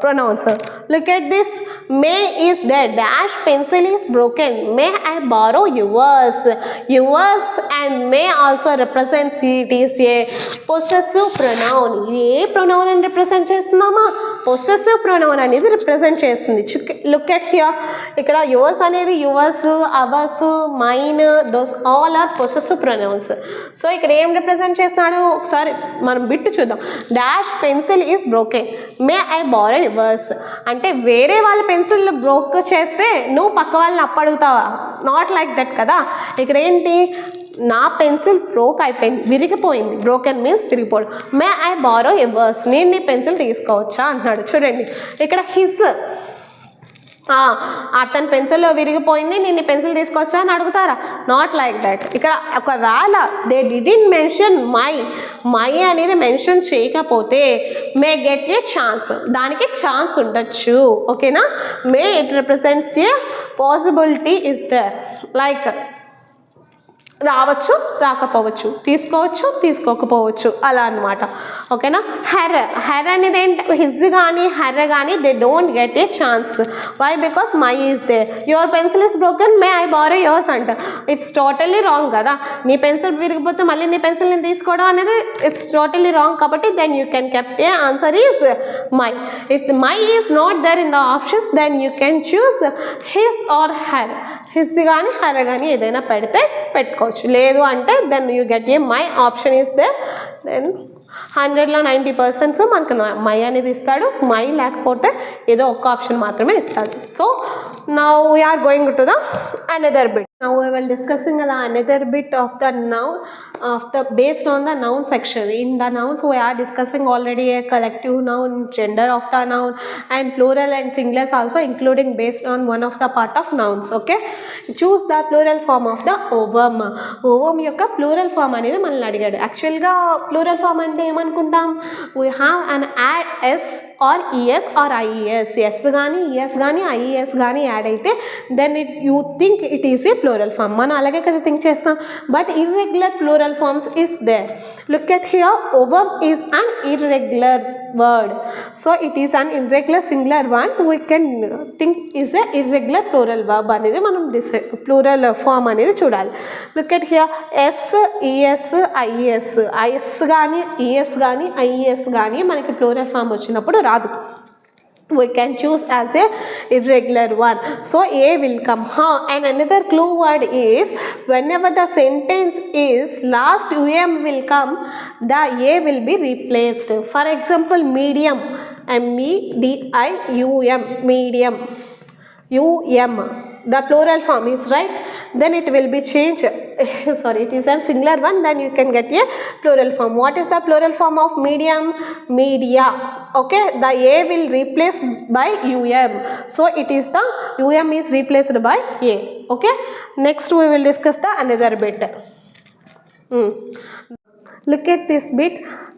pronouns. Look at this. May is there, dash pencil is broken, may I borrow yours. Yours and may also represents, it is a possessive pronoun. A pronoun అని రిప్రజెంట్ చేస్తున్నామా, possessive pronoun అనేది represent చేస్తుంది. Look at here. ఇక్కడ yours అనేది yours, ours, mine, those all are possessive pronouns. సో ఇక్కడ ఏం రిప్రజెంట్ చేస్తున్నాడు ఒకసారి మనం బిట్టు చూద్దాం. Dash pencil is broken, may I borrow yours. అంటే వేరే వాళ్ళ పెన్సిల్ బ్రోక్ చేస్తే నువ్వు పక్క వాళ్ళని అప్పడుగుతావా, నాట్ లైక్ దట్ కదా. ఇక్కడ ఏంటి, నా పెన్సిల్ బ్రోక్ అయిపోయింది, విరిగిపోయింది. బ్రోకెన్ మీన్స్ విరిగిపోవడం. మే ఐ బారో యువర్స్, నేను నీ పెన్సిల్ తీసుకోవచ్చా అంటున్నాడు. చూడండి ఇక్కడ హిస్, అతని పెన్సిల్ విరిగిపోయింది, నేను పెన్సిల్ తీసుకోవచ్చా అని అడుగుతారా, నాట్ లైక్ దట్. ఇక్కడ ఒకవేళ దే డిడ్ంట్ మెన్షన్ మై అనేది మెన్షన్ చేయకపోతే మే గెట్ ఏ ఛాన్స్, దానికి ఛాన్స్ ఉండొచ్చు. ఓకేనా, may it represents a possibility is there. Like రావచ్చు, రాకపోవచ్చు, తీసుకోవచ్చు, తీసుకోకపోవచ్చు, అలా అనమాట. ఓకేనా. హెర్ అనేది ఏంటి, హిజ్ కానీ హెర్ కానీ they don't get a chance. Why? Because my is they. Your pencil is broken, may I borrow yours అంట. ఇట్స్ టోటల్లీ రాంగ్ కదా. నీ పెన్సిల్ విరిగిపోతే మళ్ళీ నీ పెన్సిల్ని తీసుకోవడం అనేది ఇట్స్ టోటల్లీ రాంగ్. కాబట్టి then you can kept a answer is my. If my is not there in the options then you can choose his or her. His కానీ హెర్ కానీ ఏదైనా పెడితే పెట్టుకోవచ్చు. లేదు అంటే then you get a my option is there. Then 100లో 90% మనకు my అనేది ఇస్తాడు. మై లేకపోతే ఏదో ఒక్క ఆప్షన్ మాత్రమే ఇస్తాడు. So now we are going to the another bit. Now we will discussing another bit of the noun based on the noun section. In the nouns we are discussing already a collective noun, gender of the noun, and plural and singulars also including based on one of the part of nouns. Okay, choose the plural form of the ovum. Ovum యొక్క plural form అనేది మనల్ని అడిగాడు. యాక్చువల్గా plural form అంటే ఏమనుకుంటాం, we have an add s or es or ies. s కానీ es కానీ ies కానీ యాడ్ అయితే then you think it is a plural form. మనం అలాగే కదా థింక్ చేస్తాం. But irregular plural forms is there. Look at here, ovum is an irregular word. So it is an irregular singular one. We can think is a irregular plural verb అనేది మనం plural form అనేది చూడాలి. Look at here, S, ES, IS. IS కానీ ES కానీ IS కానీ మనకి plural form వచ్చినప్పుడు రాదు. We can choose as a irregular one. So A will come. And another clue word is whenever the sentence is last um will come, the A will be replaced. For example, medium, medium, medium, the plural form is right, then it will be changed. Sorry, it is a singular one, then you can get a plural form. What is the plural form of medium? Media. Okay, the A will replace by um, so it is the um is replaced by A. Okay, next we will discuss the another bit. Look at this bit.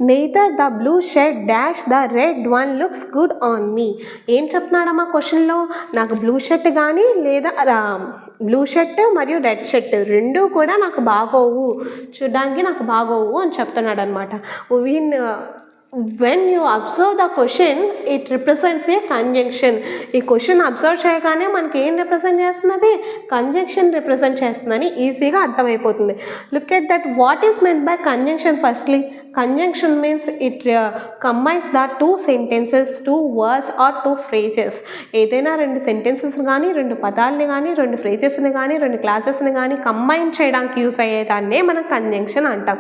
Neither the blue shirt dash the red one looks good on me. ఏం చెప్తున్నాడమ్మా క్వశ్చన్లో, నాకు blue shirt కానీ లేదా blue shirt మరియు red shirt రెండు కూడా నాకు బాగోవు, చూడడానికి నాకు బాగోవు అని చెప్తున్నాడు అనమాట. when you observe the question it represents a conjunction. ఈ క్వశ్చన్ అబ్జర్వ్ చేయగానే మనకి ఏం రిప్రజెంట్ చేస్తున్నది, కంజంక్షన్ రిప్రజెంట్ చేస్తుందని ఈజీగా అర్థమైపోతుంది. Look at that, what is meant by conjunction? Firstly, conjunction means it combines the two sentences, two words or two phrases. ఏదైనా రెండు సెంటెన్సెస్ని కానీ రెండు పదాలని కానీ రెండు ఫ్రేజెస్ని కానీ రెండు క్లాసెస్ని కానీ కంబైన్ చేయడానికి యూస్ అయ్యేదాన్నే మనం కంజంక్షన్ అంటాం.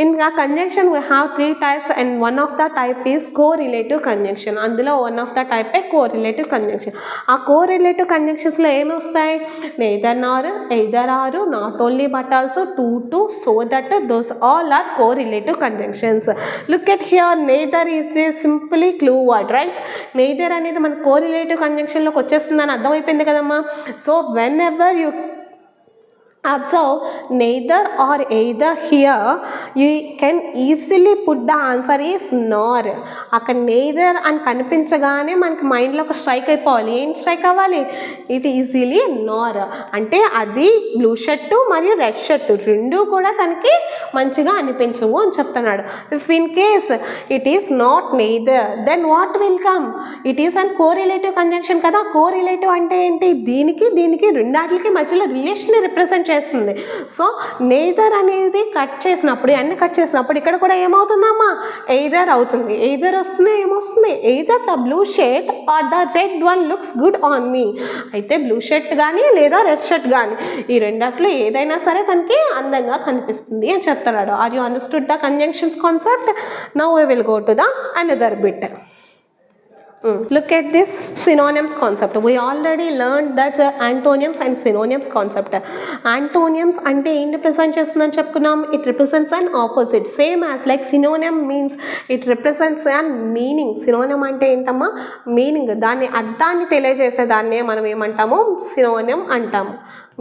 In conjunction we have 3 types and one of the type is co-relative conjunction. అందులో one of the type A co-relative conjunction. ఆ co-relative conjunctionsలో ఏమి వస్తాయి, neither nor, either or, not only but also, to, so that, those all are co-relative conjunctions. Look at here, neither is a simply clue word, right? Neither అనేది మన co-relative conjunction లోకి వచ్చేస్తుందని అర్థమైపోయింది కదమ్మా. So whenever you observe neither or either here, you can easily put the answer is nor. అక్కడ neither అని కనిపించగానే మనకి మైండ్లో ఒక స్ట్రైక్ అయిపోవాలి. ఏం స్ట్రైక్ అవ్వాలి, ఇట్ ఈజీలీ nor. అంటే అది బ్లూ షర్టు మరియు రెడ్ షర్టు రెండు కూడా తనకి మంచిగా అనిపించవు అని చెప్తున్నాడు. If in case it is not neither, then what will come, it is and correlative conjunction కదా. కోరిలేటివ్ అంటే ఏంటి, దీనికి రెండాటికి మధ్యలో రిలేషన్ రిప్రజెంట్ చేస్తుంది. సో నెయిదర్ అనేది కట్ చేసినప్పుడు, అన్ని కట్ చేసినప్పుడు ఇక్కడ కూడా ఏమవుతుందమ్మా, ఎయిదర్ అవుతుంది. ఎయిదర్ వస్తుంది, ఏమొస్తుంది, either the blue shirt or the red one looks good on me. అయితే బ్లూ షర్ట్ కానీ లేదా రెడ్ షర్ట్ కానీ ఈ రెండాట్లో ఏదైనా సరే తనకి అందంగా కనిపిస్తుంది అని చెప్తున్నాడు. Are you understood the conjunctions concept? Now we will go to the another bit. Look at this synonyms concept. We already learned that antonyms and synonyms concept. Antonyms ante em represent chestundani cheptunnam, it represents an opposite, same as like synonym means it represents an meaning. Synonym ante entamma, meaning, danni addanni teliyajese danne manam em antamu, synonym antamu,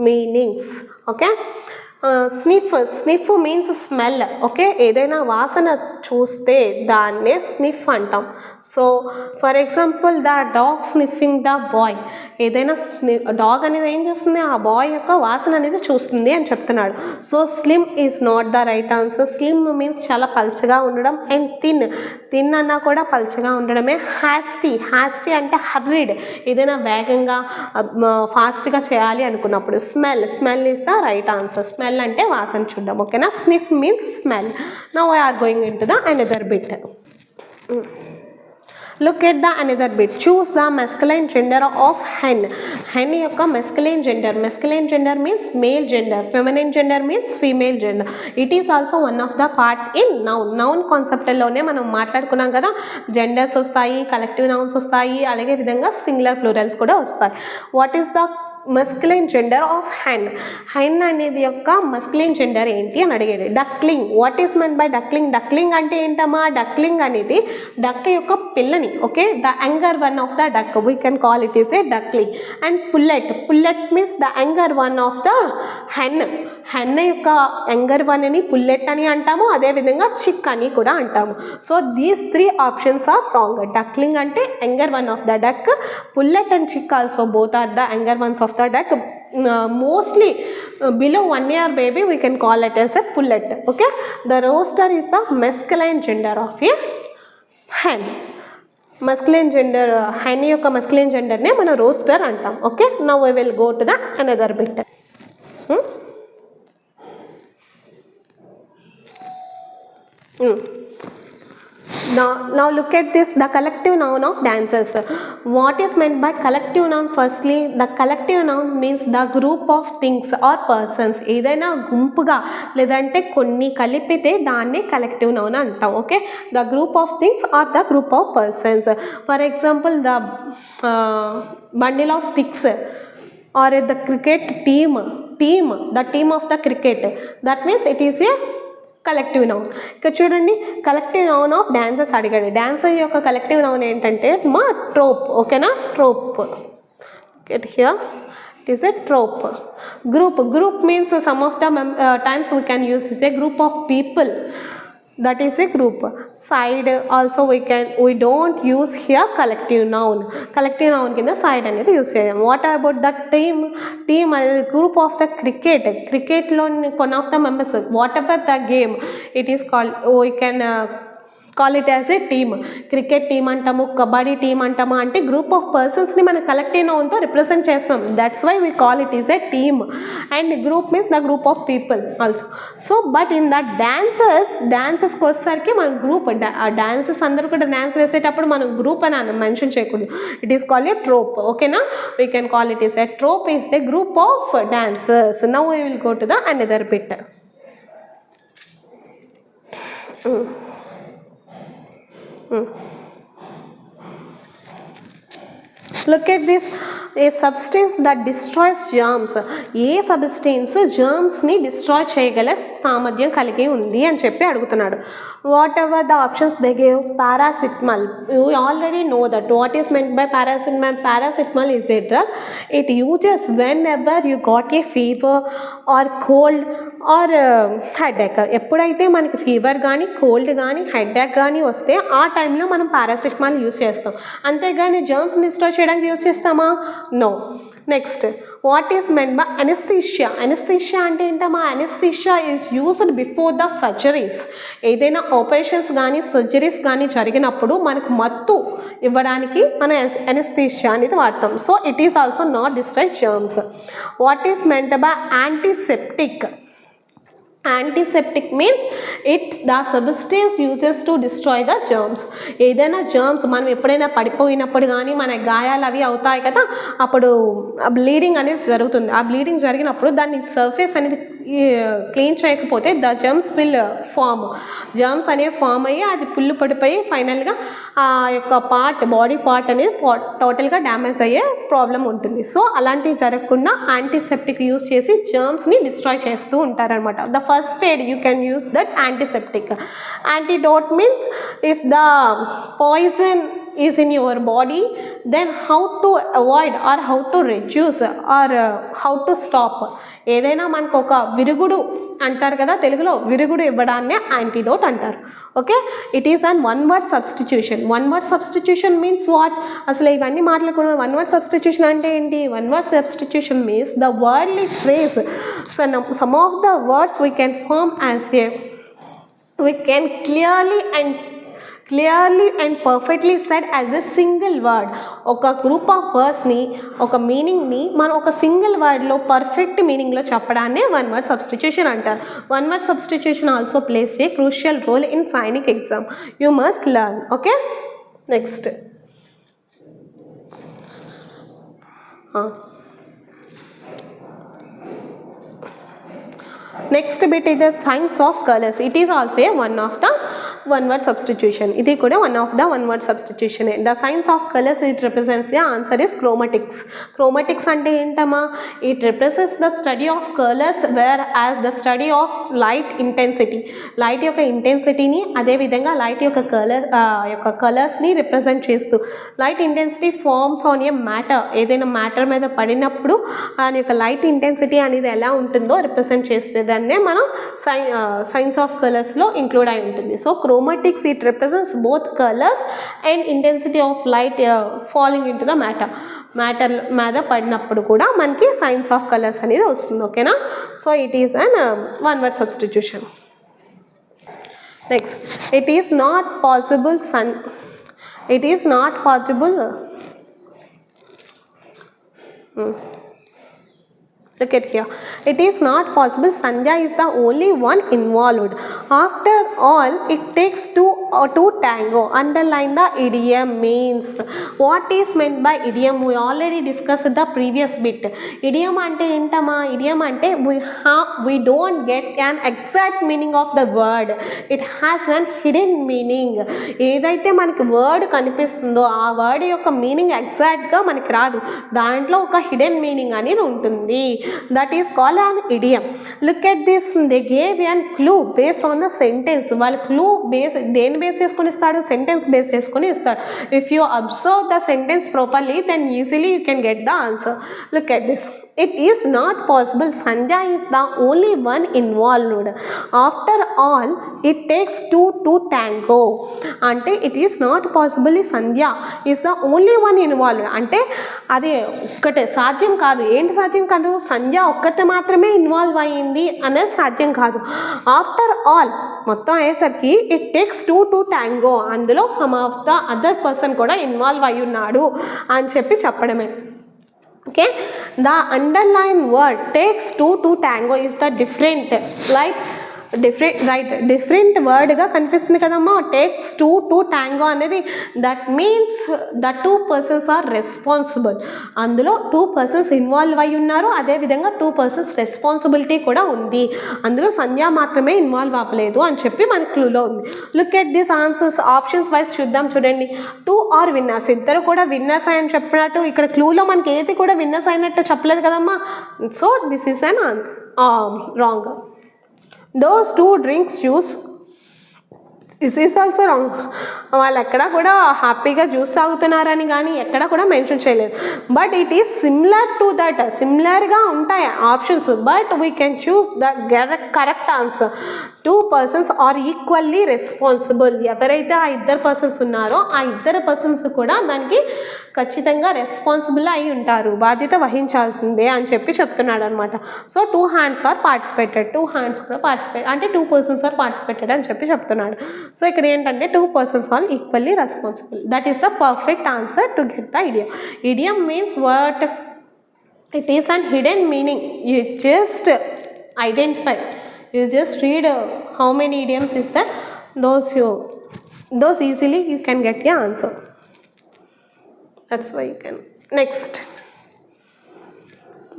meanings. Okay, sniff means smell. Okay, ఏదైనా వాసన చూస్తే దాన్నే sniff అంటాం. So for example the dog sniffing the boy, ఏదైనా dog అనేది ఏం చేస్తుంది, ఆ బాయ్ యొక్క వాసన అనేది చూస్తుంది అని చెప్తున్నాడు. So slim is not the right answer. Slim means చాలా పల్చగా ఉండడం. అండ్ థిన్ అన్నా కూడా పల్చగా ఉండడమే. హ్యాస్టీ అంటే హర్రీడ్, ఏదైనా వేగంగా ఫాస్ట్గా చేయాలి అనుకున్నప్పుడు. Smell is the right answer. Smell అంటే వాసన చూడడం. ఓకేనా, sniff means smell. Now we are going into the another bit. Look at the another bit. Choose the masculine gender of hen. Hen యొక్క masculine gender means male gender, feminine gender means female gender. It is also one of the part in noun concept లోనే మనం మాట్లాడుకున్నాం కదా, genders వస్తాయి, collective nouns వస్తాయి, అలాగే విధంగా singular plurals కూడా వస్తాయి. What is the masculine gender of hen అనేది యొక్క మస్కులైన్ జెండర్ ఏంటి అని అడిగాడు. Duckling. What is meant by duckling అంటే ఏంటమ్మా, డక్లింగ్ అనేది డక్ యొక్క పిల్లని. Okay, the younger one of the duck, we can call it is a duckling. And pullet means the younger one of the hen యొక్క younger one అని pullet అని అంటాము, అదేవిధంగా చిక్ అని కూడా అంటాము. So these 3 options are wrong. Duckling అంటే younger one of the duck, pullet and chick also both are the younger ones of the duck. Mostly below 1 year baby we can call it as a pullet. Okay, the rooster is the masculine gender of a hen. Masculine gender hen యొక్క masculine gender నే మనం rooster అంటాం. Okay, now we will go to the another bit. Now look at this, the collective noun of dancers. What is meant by collective noun? Firstly, the collective noun means the group of things or persons. ఏదైనా గుంపుగా లేదంటే కొన్ని కలిపితే దాన్ని collective noun అంటాం. Okay, the group of things or the group of persons. For example, the bundle of sticks or the cricket team, the team of the cricket. That means it is a collective noun. ఇక్కడ చూడండి, collective noun of dancers అడిగాడు. Dancer యొక్క collective noun ఏంటంటే మా troupe. ఓకేనా, troupe. Get here, it is a troupe. Group means some of the times we can use is a group of people. That is a group. Side also we don't use here collective noun. Collective noun కింద side అనేది use చేయం. What about the team అనేది group of the cricket లో కొన్ని of the members, whatever the game it is called, we can call it as a team. Cricket team అంటాము, kabaddi team అంటాము. అంటే group of పర్సన్స్ని మనం కలెక్టివ్ నౌన్తో రిప్రజెంట్ చేస్తాం. That's why we call it is a team. And group means the group of people also. So but in the డాన్సెస్కి వచ్చేసరికి మన గ్రూప్, డాన్సెస్ అందరూ కూడా డాన్స్ వేసేటప్పుడు మనం గ్రూప్ అని మెన్షన్ చేయకూడదు. It is call a troupe. ఓకేనా, we can call it is a troupe is the group of dancers. Now we will go to the another bit. Look at this, a substance that destroys germs. A substance జర్మ్స్ని destroy చేయగల సామర్థ్యం కలిగి ఉంది అని చెప్పి అడుగుతున్నాడు. Whatever the options they gave, paracetamol. You already know that. What is meant by paracetamol? Paracetamol is a drug. It uses when ever you got a fever or cold or headache. ఎప్పుడైతే మనకి fever కానీ cold కానీ headache కానీ వస్తే ఆ టైంలో మనం paracetamol use చేస్తాం. అంతేగాని జర్మ్స్ డిస్ట్రాయ్ చేయడానికి యూస్ చేస్తామా? No. Next, what is meant by anaesthesia? Anaesthesia అంటే ఏంటమ్మా? Anaesthesia is used before the surgeries. ఏదైనా ఆపరేషన్స్ కానీ సర్జరీస్ కానీ జరిగినప్పుడు మనకు మత్తు ఇవ్వడానికి మనం అనస్థీషియా అనేది వాడతాం. So it is also not destroy germs. What is meant by antiseptic? Antiseptic means the substance uses to destroy the germs. ఏదైనా జర్మ్స్ మనం ఎప్పుడైనా పడిపోయినప్పుడు కానీ మన గాయాలు అవి అవుతాయి కదా, అప్పుడు బ్లీడింగ్ అనేది జరుగుతుంది. ఆ బ్లీడింగ్ జరిగినప్పుడు దాన్ని సర్ఫేస్ అనేది క్లీన్ చేయకపోతే the germs will form. Germs అనేవి ఫామ్ అయ్యి అది పుల్లు పడిపోయి ఫైనల్గా ఆ యొక్క బాడీ పార్ట్ అనేది టోటల్గా డ్యామేజ్ అయ్యే ప్రాబ్లం ఉంటుంది. సో అలాంటివి జరగకుండా యాంటీసెప్టిక్ యూస్ చేసి జర్మ్స్ని డిస్ట్రాయ్ చేస్తూ ఉంటారనమాట. The first aid you can use that antiseptic. Antidote means if the poison is in your body, then how to avoid or how to reduce or how to stop. ఏదైనా మనకు ఒక విరుగుడు అంటారు కదా తెలుగులో, విరుగుడు ఇవ్వడాన్నే యాంటీడోట్ అంటారు. Okay, it is an one word substitution. One word substitution means what? అసలు ఇవన్నీ మాట్లాడుకున్నాం. వన్ వర్డ్ సబ్స్టిట్యూషన్ అంటే ఏంటి? One word substitution means the wordy phrase. So some of the words we can form as a, we can clearly and perfectly said as a single word. ఒక group of వర్డ్స్ని, ఒక మీనింగ్ని మనం ఒక single వర్డ్లో perfect మీనింగ్లో చెప్పడాన్నే one word substitution అంటారు. One word substitution also plays a crucial role in Sainik exam. You must learn. Okay, next next bit is the science of colors. It is also a one of the one word substitution. It is one of the one word substitution. The science of colors, it represents, the answer is chromatics. Chromatics ante entama, it represents the study of colors, whereas the study of light intensity, light yokka intensity ni ade vidhanga light yokka colors ni represent chestu. Light intensity forms on a matter, edaina matter meeda padinappudu ani yokka light intensity anedi ela untundo represent chestadi. దాన్నే మనం science of కలర్స్లో include అయి ఉంటుంది. So chromatics, it represents both colours and intensity of light falling in to the matter మీద పడినప్పుడు కూడా మనకి science of colours అనేది వస్తుంది. ఓకేనా? So it is an one word substitution. Next, it is not possible look at here. It is not possible. Sandhya is the only one involved. After all, it takes two to tango. Underline the idiom means. What is meant by idiom? We already discussed the previous bit. Idiom ante entama? Idiom ante we don't get an exact meaning of the word. It has an hidden meaning. ఏదైతే మనకి word కనిపిస్తుందో ఆ word యొక్క meaning ఎగ్జాక్ట్గా మనకి రాదు. దాంట్లో ఒక హిడెన్ మీనింగ్ అనేది ఉంటుంది. That is called an idiom. Look at this. They gave an clue based on the sentence. వాళ్ళు clue base దేని బేస్ చేసుకొని ఇస్తాడు? సెంటెన్స్ బేస్ చేసుకొని ఇస్తాడు. If you observe the sentence properly, then easily you can get the answer. Look at this. It is not possible. Sandhya is the only one involved. After all, it takes two to tango. అంటే it is not possible. Sandhya is the only one involved. అంటే అది ఒక్కటే సాధ్యం కాదు. ఏంటి సాధ్యం కాదు? సంధ్య ఒక్కటే మాత్రమే ఇన్వాల్వ్ అయ్యింది అనేది సాధ్యం కాదు. ఆఫ్టర్ ఆల్ మొత్తం అయ్యేసరికి it takes two to tango. అందులో some of the other person కూడా ఇన్వాల్వ్ అయి ఉన్నాడు అని చెప్పడమే. Okay, the underlined word takes two to tango is the different, like different word గా కనిపిస్తుంది కదమ్మా. టేక్స్ టూ టు ట్యాంగో అనేది that means the two persons are responsible. అందులో టూ పర్సన్స్ ఇన్వాల్వ్ అయి ఉన్నారు, అదేవిధంగా టూ పర్సన్స్ రెస్పాన్సిబిలిటీ కూడా ఉంది. అందులో సంధ్య మాత్రమే ఇన్వాల్వ్ అవ్వలేదు అని చెప్పి మన క్లూలో ఉంది. Look at this answers. Options wise చూద్దాం. చూడండి, టూ ఆర్ విన్నర్స్, ఇద్దరు కూడా విన్నర్స్ అని చెప్పినట్టు ఇక్కడ క్లూలో మనకి ఏది కూడా విన్నర్స్ అయినట్టు చెప్పలేదు కదమ్మా. So this is an wrong. Those two drinks juice, this is also wrong. వాళ్ళు ఎక్కడ కూడా హ్యాపీగా జ్యూస్ తాగుతున్నారని కానీ ఎక్కడ కూడా మెన్షన్ చేయలేదు. But it is similar to that, సిమిలర్గా ఉంటాయి options. But we can choose the correct answer. Two persons are equally responsible. ఎవరైతే ఆ ఇద్దరు పర్సన్స్ ఉన్నారో ఆ ఇద్దరు పర్సన్స్ కూడా దానికి ఖచ్చితంగా రెస్పాన్సిబుల్ అయి ఉంటారు, బాధ్యత వహించాల్సిందే అని చెప్పి చెప్తున్నాడు అనమాట. So two hands are participated, two hands కూడా పార్టిసిపేట్ అంటే టూ పర్సన్స్ ఆర్ పార్టిసిపేటెడ్ అని చెప్పి చెప్తున్నాడు. సో ఇక్కడ ఏంటంటే two persons are equally responsible. That is the perfect answer to get the idiom. Idiom means what? It is an hidden meaning. You just identify. You just read how many idioms is there. Those easily you can get the answer. That's why you can. Next.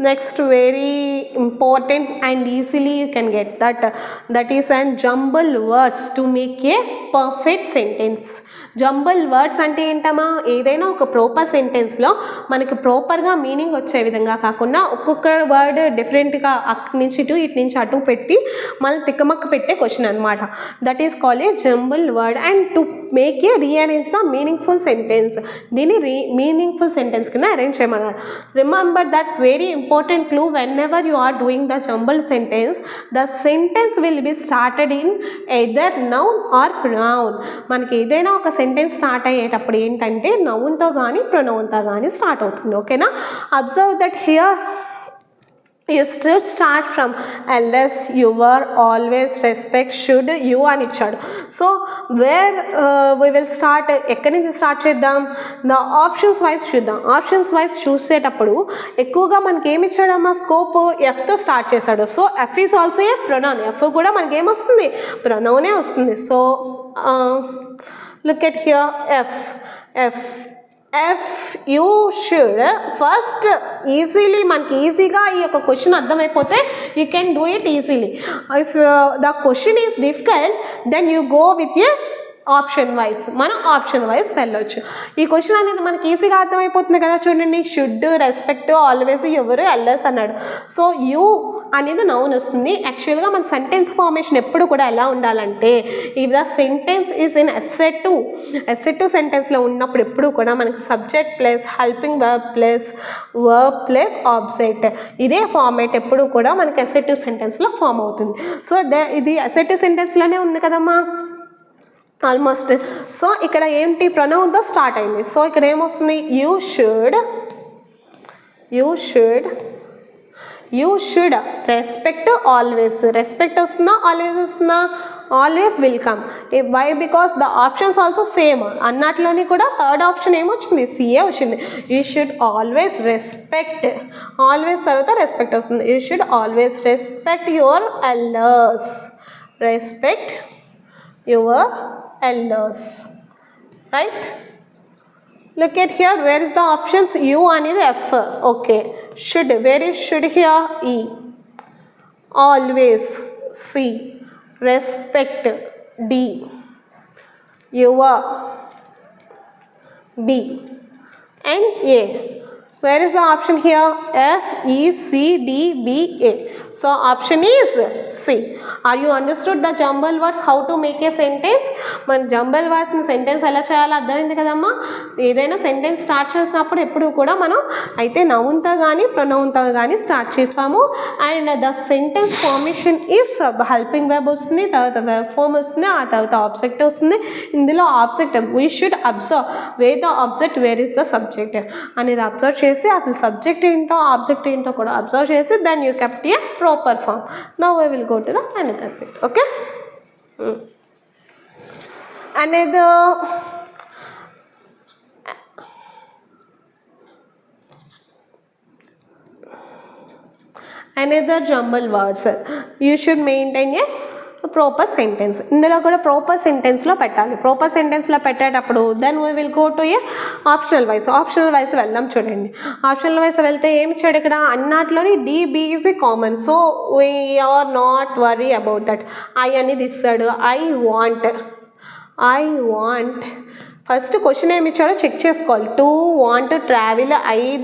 Next, very important and easily you can get that is an jumble words to make a perfect sentence. Jumble words అంటే ఏంటమ్మా, ఏదైనా ఒక proper సెంటెన్స్లో మనకి ప్రాపర్గా meaning వచ్చే విధంగా కాకుండా ఒక్కొక్క వర్డ్ డిఫరెంట్గా అటు నుంచి ఇటు ఇటు నుంచి అటు పెట్టి మళ్ళీ తిక్కమక్క పెట్టే క్వశ్చన్ అనమాట. That is called A jumble word. And to make a rearrange the meaningful sentence, దీన్ని మీనింగ్ఫుల్ సెంటెన్స్ కింద అరేంజ్ చేయమన్నారు. Remember that very important clue, whenever you are doing the jumbled sentence, the sentence will be started in either noun or pronoun. మనకి ఏదైనా ఒక sentence start అయ్యేటప్పుడు ఏంటంటే నౌన్తో కానీ ప్రొనౌన్తో కానీ స్టార్ట్ అవుతుంది. ఓకేనా? Observe that here you should start from ls, your, always, respect, should, you అని ఇచ్చాడు. So where we will start, ఎక్కడి నుంచి స్టార్ట్ చేద్దాం? ద ఆప్షన్స్ వైజ్ చూద్దాం. ఆప్షన్స్ వైజ్ చూసేటప్పుడు ఎక్కువగా మనకి ఏమి ఇచ్చాడమ్మా, స్కోప్ ఎఫ్తో స్టార్ట్ చేశాడు. So F is also a pronoun. F కూడా మనకి ఏమొస్తుంది? ప్రొనౌనే వస్తుంది. So look at here F you should. First easily మనకి ఈజీగా ఈ యొక్క క్వశ్చన్ అర్థమైపోతే you can do it easily. If the question is difficult then you go with A option wise. మనం ఆప్షన్ వైజ్ వెళ్ళొచ్చు. ఈ క్వశ్చన్ అనేది మనకి ఈజీగా అర్థమైపోతుంది కదా. చూడండి, షుడ్, రెస్పెక్ట్, ఆల్వేస్, ఎవరు, ఎల్ఎస్ అన్నాడు. సో యూ అనేది నౌన్ వస్తుంది. యాక్చువల్గా మన సెంటెన్స్ ఫార్మేషన్ ఎప్పుడు కూడా ఎలా ఉండాలంటే, if the sentence is in assertive సెంటెన్స్లో ఉన్నప్పుడు ఎప్పుడు కూడా మనకి subject plus helping verb plus object, ఇదే ఫార్మేట్ ఎప్పుడు కూడా మనకి ఎస్సెటివ్ సెంటెన్స్లో ఫామ్ అవుతుంది. సో ఇది ఎస్సెటివ్ సెంటెన్స్లోనే ఉంది కదమ్మా ఆల్మోస్ట్. సో ఇక్కడ ఏంటి, ప్రొనౌన్తో స్టార్ట్ అయింది. సో ఇక్కడ ఏమొస్తుంది? You should respect always. Respect వస్తుందా, ఆల్వేస్ వస్తుందా? Always will come. Why? Because the options also same. అన్నట్లోని కూడా థర్డ్ ఆప్షన్ ఏమొచ్చింది? సిఏ వచ్చింది. You should always respect. Always తర్వాత రెస్పెక్ట్ వస్తుంది. You should always respect your elders. Respect your elders, right? Look at here, where is the options? U అనేది F. Okay. Should, where is should here? E. Always, C. Respect, D. Your, B. And A. Where is the option here? F, E, C, D, B, A. So option is C. Are you understood the jumble words, how to make a sentence? మన జంబల్ వర్డ్స్ని sentence ఎలా చేయాలో అర్థమైంది కదమ్మా. ఏదైనా sentence start చేసినప్పుడు ఎప్పుడు కూడా మనం అయితే నౌన్తో కానీ ప్రొనౌన్తో కానీ స్టార్ట్ చేస్తాము. And the sentence formation is helping verb వస్తుంది, తర్వాత వెబ్ ఫార్మ్ వస్తుంది, ఆ తర్వాత ఆబ్జెక్ట్ వస్తుంది. ఇందులో object we should observe where the object, where is the subject అనేది అబ్జర్వ్ చేసి అసలు సబ్జెక్ట్ ఏంటో ఆబ్జెక్ట్ ఏంటో కూడా అబ్జర్వ్ చేసి then you kept a proper form. Now we will go to the another bit. Okay. Another jumble words. You should maintain a proper sentence. ఇందులో కూడా proper సెంటెన్స్లో పెట్టాలి. ప్రాపర్ సెంటెన్స్లో పెట్టేటప్పుడు then we will go to a optional wise వెళ్దాం. చూడండి, optional wise వెళ్తే ఏమి ఇచ్చాడు ఇక్కడ? అన్నట్లోని D B is common. So we are not worry about that. I అనేది ఇస్తాడు. ఐ వాంట్ ఫస్ట్ క్వశ్చన్ ఏమి ఇచ్చాడో చెక్ చేసుకోవాలి. To want travel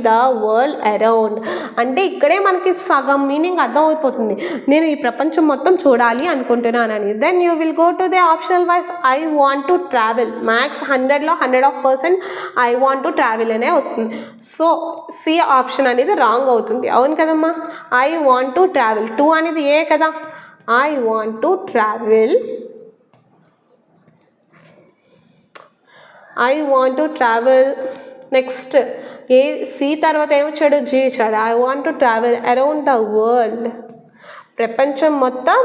the world around అంటే ఇక్కడే మనకి సగం మీనింగ్ అర్థమైపోతుంది. నేను ఈ ప్రపంచం మొత్తం చూడాలి అనుకుంటున్నానని. Then you will go to the optional wise. I want to travel. Max 100లో 100% ఐ వాంట్ టు ట్రావెల్ అనే వస్తుంది. సో సి ఆప్షన్ అనేది రాంగ్ అవుతుంది. అవును కదమ్మా. I want to travel, to అనేది ఏ కదా. I want to travel, I want to travel. Next A C తర్వాత ఏమొచ్చాడు? జీ ఇచ్చాడు. I want to travel around the world. ప్రపంచం మొత్తం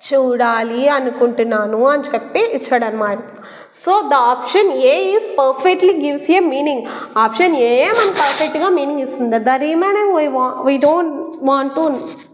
చూడాలి అనుకుంటున్నాను అని చెప్పి ఇచ్చాడు అనమాట. So the option A is perfectly gives a meaning. Option A మనకు పర్ఫెక్ట్గా మీనింగ్ ఇస్తుంది. The remaining we don't want to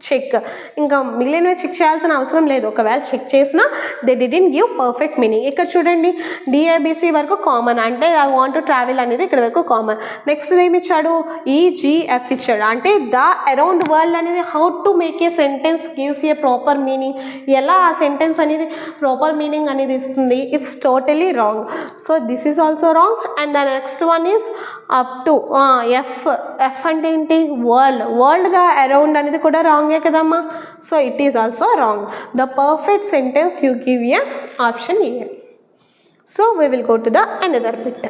check. ఇంకా మిగిలినవి చెక్ చేయాల్సిన అవసరం లేదు. ఒకవేళ చెక్ చేసినా they didn't give perfect meaning. ఇక్కడ చూడండి డిఏబిసి వరకు కామన్, అంటే ఐ వాంట్ టు ట్రావెల్ అనేది ఇక్కడ వరకు కామన్. నెక్స్ట్ ఏమి ఇచ్చాడు, ఈజిఎఫ్ ఇచ్చాడు. అంటే ద అరౌండ్ వరల్డ్ అనేది how to make a sentence gives a proper meaning. ఎలా ఆ సెంటెన్స్ అనేది ప్రాపర్ మీనింగ్ అనేది ఇస్తుంది. It's totally wrong. So this is also wrong. And the next one is up to. F అంటే ఏంటి, world. వరల్డ్గా around అనేది కూడా రాంగే కదమ్మా. So it is also wrong. The perfect sentence you give a option A. So we will go to the another bit.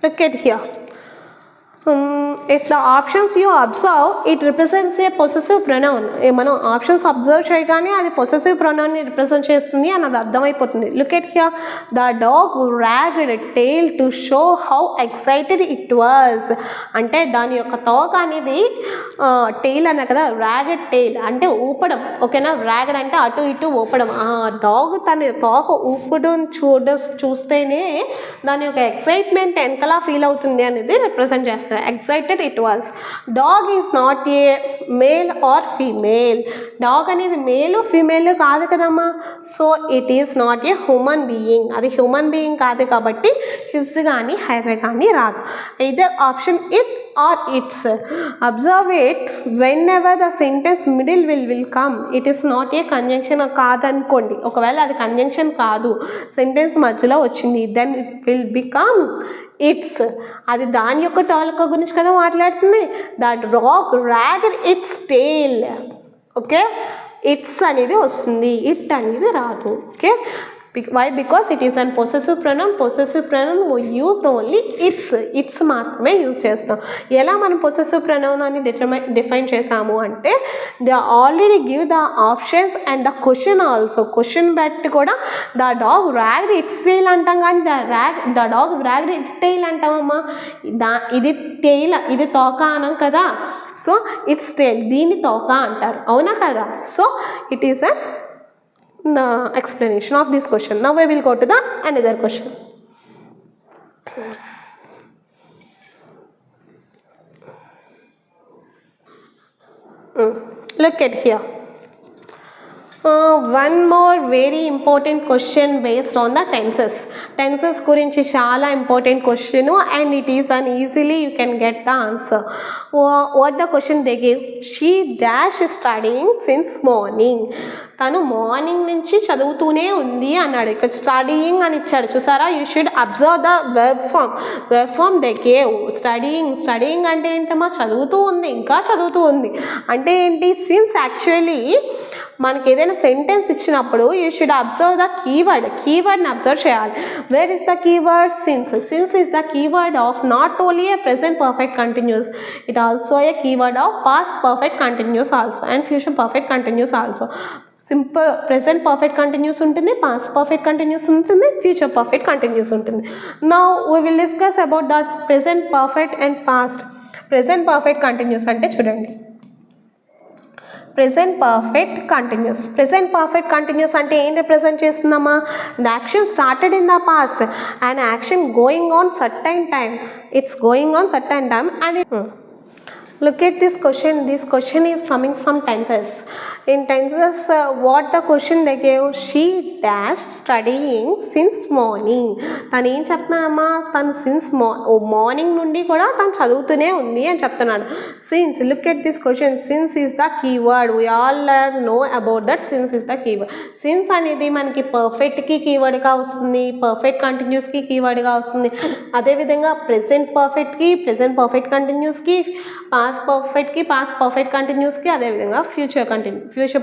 Look at here. If the options you observe, it represents a possessive pronoun. మనం options observe చేయగానే అది possessive ప్రొనౌన్ని represent చేస్తుంది అని అది అర్థమైపోతుంది. Look at here, the dog రాగ్డ్ tail to show how excited it was. అంటే దాని యొక్క తోక అనేది టెయిల్ అన్న కదా, రాగడ్ టెయిల్ అంటే ఊపడం, ఓకేనా. రాగడ్ అంటే అటు ఇటు ఊపడం. ఆ డాగ్ తన తోక ఊపడం చూస్తేనే దాని యొక్క ఎక్సైట్మెంట్ ఎంతలా ఫీల్ అవుతుంది అనేది రిప్రజెంట్ చేస్తుంది. Excited it was. Dog is not a male or female. Dog అనేది మేల్ ఫీమేల్ కాదు కదమ్మా. So it is not a human being. అది హ్యూమన్ బీయింగ్ కాదు కాబట్టి హిస్ కానీ హెర్ కానీ రాదు. either option it or its. Observe it whenever the sentence middle will come. It is not a conjunction కాదనుకోండి. ఒకవేళ అది కంజంక్షన్ కాదు, సెంటెన్స్ మధ్యలో వచ్చింది, then it will become its. అది దాని యొక్క టాలక గురించి కదా మాట్లాడుతుంది. దట్ డాగ్ రాగ్డ్ ఇట్స్ టెయిల్. ఓకే, ఇట్స్ అనేది వస్తుంది, ఇట్ అనేది రాదు. Okay, why? Because it is an possessive pronoun. Possessive pronoun we use only its మాత్రమే యూజ్ చేస్తాం. ఎలా మనం possessive pronoun అని డిఫైన్ చేసాము అంటే they already give the options and the question also. Question బట్టి కూడా ద డాగ్ రాగ్డ్ ఇట్స్ టెయిల్ అంటాం, కానీ ద డాగ్ రాగ్డ్ ఇట్ టెయిల్ అంటామమ్మా. ఇది టెయిల్, ఇది తోక అనం కదా. సో ఇట్స్ టెయిల్, దీన్ని తోక అంటారు, అవునా కదా. So it is a the explanation of this question. Now we will go to the another question. Look at here. One more very important question based on the tenses. Tenses గురించి చాలా important question and it is an easily you can get the answer. What the question they gave? She dash studying since morning. తను morning నుంచి చదువుతూనే ఉంది అన్నాడు. ఇక్కడ studying అని ఇచ్చాడు చూసారా. You should observe the verb form. Verb form they gave. Studying అంటే ఏంటమ్మా, చదువుతూ ఉంది, ఇంకా చదువుతూ ఉంది అంటే ఏంటి. సిన్స్ యాక్చువల్లీ మనకి ఏదైనా సెంటెన్స్ ఇచ్చినప్పుడు యూ షుడ్ అబ్జర్వ్ ద కీవర్డ్ని అబ్జర్వ్ చేయాలి. Where is the keyword? Since is the keyword of not only a present perfect continuous, it also a keyword of past perfect continuous also and future perfect continuous also. Simple present perfect continuous ఉంటుంది, past perfect continuous ఉంటుంది, future perfect continuous ఉంటుంది. Now we will discuss about the present perfect and past. Present perfect continuous అంటే చూడండి, present perfect continuous. Present perfect continuous అంటే ఏం represent చేస్తుందమ్మా? The action started in the past and action going on certain time. Its going on certain time and look at this question. This question is coming from tenses. In tenses, what the question they gave? She dashed studying since morning. తను ఏం చెప్తున్నానమ్మా, తను since morning నుండి కూడా తను చదువుతూనే ఉంది అని చెప్తున్నాడు. Since, look at this question. Since is the keyword. We all know about that. Since is the keyword. Since అనేది మనకి పర్ఫెక్ట్కి కీవర్డ్గా వస్తుంది, పర్ఫెక్ట్ కంటిన్యూస్కి కీవర్డ్గా వస్తుంది. అదేవిధంగా ప్రెసెంట్ పర్ఫెక్ట్కి, ప్రెసెంట్ పర్ఫెక్ట్ కంటిన్యూస్కి, పాస్ట్ పర్ఫెక్ట్కి, పాస్ట్ పర్ఫెక్ట్ కంటిన్యూస్కి, అదేవిధంగా ఫ్యూచర్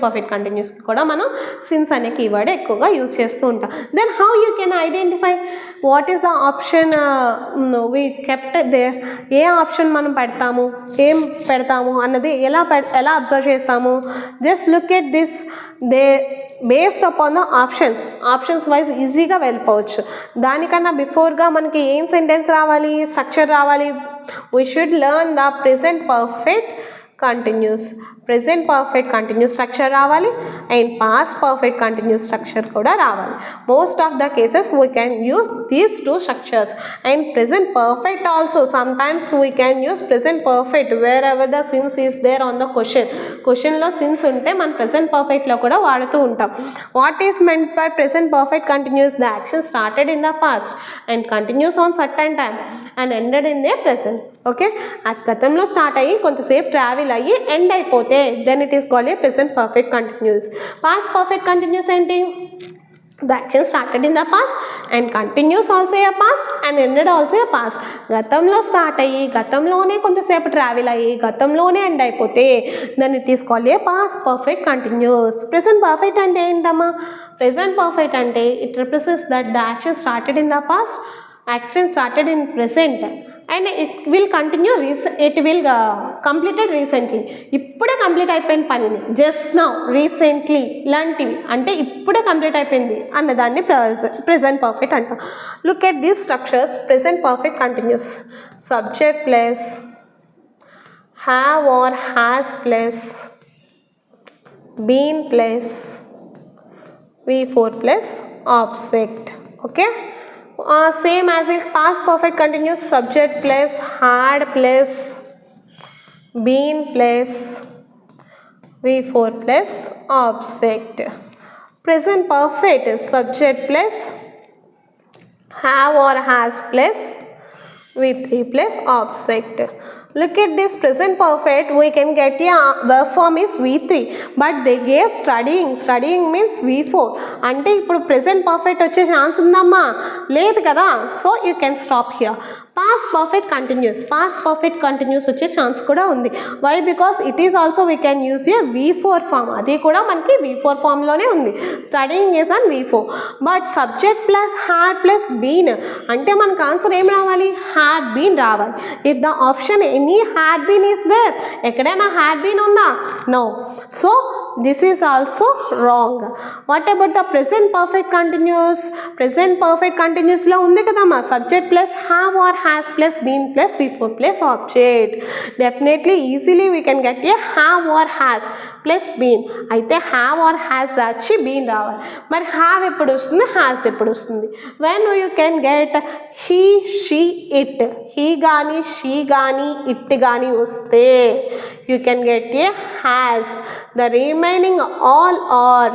పర్ఫెక్ట్ కంటిన్యూస్కి కూడా మనం సిన్స్ అనే కీవర్డ్ ఎక్కువగా యూజ్ చేస్తూ ఉంటాం. Then how you can identify what is the option we kept there. ఏ ఆప్షన్ మనం పెడతాము, ఏం పెడతాము అన్నది ఎలా అబ్జర్వ్ చేస్తాము? Just look at this. They based upon the options wise ఈజీగా వెళ్ళిపోవచ్చు. దానికన్నా బిఫోర్గా మనకి ఏం సెంటెన్స్ రావాలి, స్ట్రక్చర్ రావాలి. We should learn the present perfect continuous. Present perfect continuous structure రావాలి and past perfect continuous structure కూడా రావాలి. Most of the cases we can use these two structures. And present perfect also sometimes we can use present perfect wherever the since is there on the క్వశ్చన్లో since ఉంటే మనం present పర్ఫెక్ట్లో కూడా వాడుతూ ఉంటాం. What is meant by present perfect continuous? The action started in the past and continuous on certain time and ended in the present. Okay, ఆ గతంలో start అయ్యి కొంతసేపు ట్రావెల్ అయ్యి ఎండ్ అయిపోతే then it is called a present perfect continuous. Past perfect continuous ఏంటి? The action started in the past and continuous also a past and ended also a past. గతంలో start అయ్యి గతంలోనే కొంతసేపు travel అయ్యి గతంలోనే end అయిపోతే then it is called a past perfect continuous. Present perfect అంటే ఏంటమ్మా? ప్రెజెంట్ పర్ఫెక్ట్ అంటే it represents that the action started in the past, action started in present and it will continue it will completed recently. ఇప్పుడే complete అయిపోయిన పనిని just now recently ఇలాంటివి అంటే ఇప్పుడే complete అయిపోయింది అన్నదాన్ని ప్రెజెంట్ పర్ఫెక్ట్ అంటాం. Look at these structures. Present perfect continuous subject plus have or has plus been plus V4 plus object. Okay, same as in past perfect continuous, subject plus had plus been plus V4 plus object. Present perfect subject plus have or has plus V3 plus object. Look at this present perfect, we can get a verb form is V3 but they gave studying. Studying means V4 అంటే ఇప్పుడు present perfect వచ్చే chance ఉందమ్మా? లేదు కదా. So you can stop here. Past perfect continuous వచ్చే chance కూడా ఉంది. Why? Because it is also we can use a V4 form. అది కూడా మనకి V4 ఫామ్లోనే ఉంది. Studying is an V4 but subject plus had plus been అంటే మనకు ఆన్సర్ ఏం రావాలి? హ్యాడ్ బీన్ రావాలి. If the option any had been is there, ఎక్కడైనా హ్యాడ్ బీన్ ఉందా? No. So this is also wrong. What about the present perfect continuous? Present perfect continuous లో ఉంది కదమ్మా subject plus have or has plus been plus V4 plus object. Definitely easily we can get a have or has plus been. అయితే have or has వచ్చి been రావాలి. మరి have ఎప్పుడు వస్తుంది? has ఎప్పుడు వస్తుంది? when you can get he, she, it. he కానీ she కానీ it కానీ వస్తే you can get a has. the remaining all or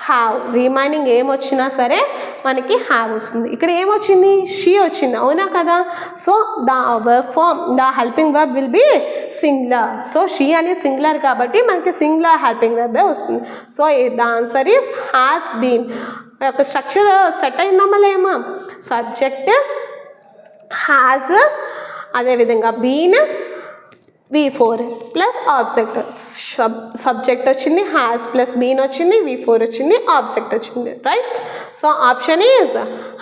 have. remaining ఏమొచ్చినా సరే మనకి have వస్తుంది. ఇక్కడ ఏమొచ్చింది? she వచ్చింది, అవునా కదా. So the verb form, the helping verb will be singular. So she అనే సింగులర్ కాబట్టి మనకి సింగులర్ హెల్పింగ్ verb వస్తుంది. So the answer is has been. ఒక స్ట్రక్చర్ సెట్ అయిందమ్మా లేమా? సబ్జెక్ట్ హ్యాస్, అదేవిధంగా been V4 plus object. Subject వచ్చింది, has plus been వచ్చింది, V4 వచ్చింది, ఆబ్జెక్ట్ వచ్చింది. Right. So option is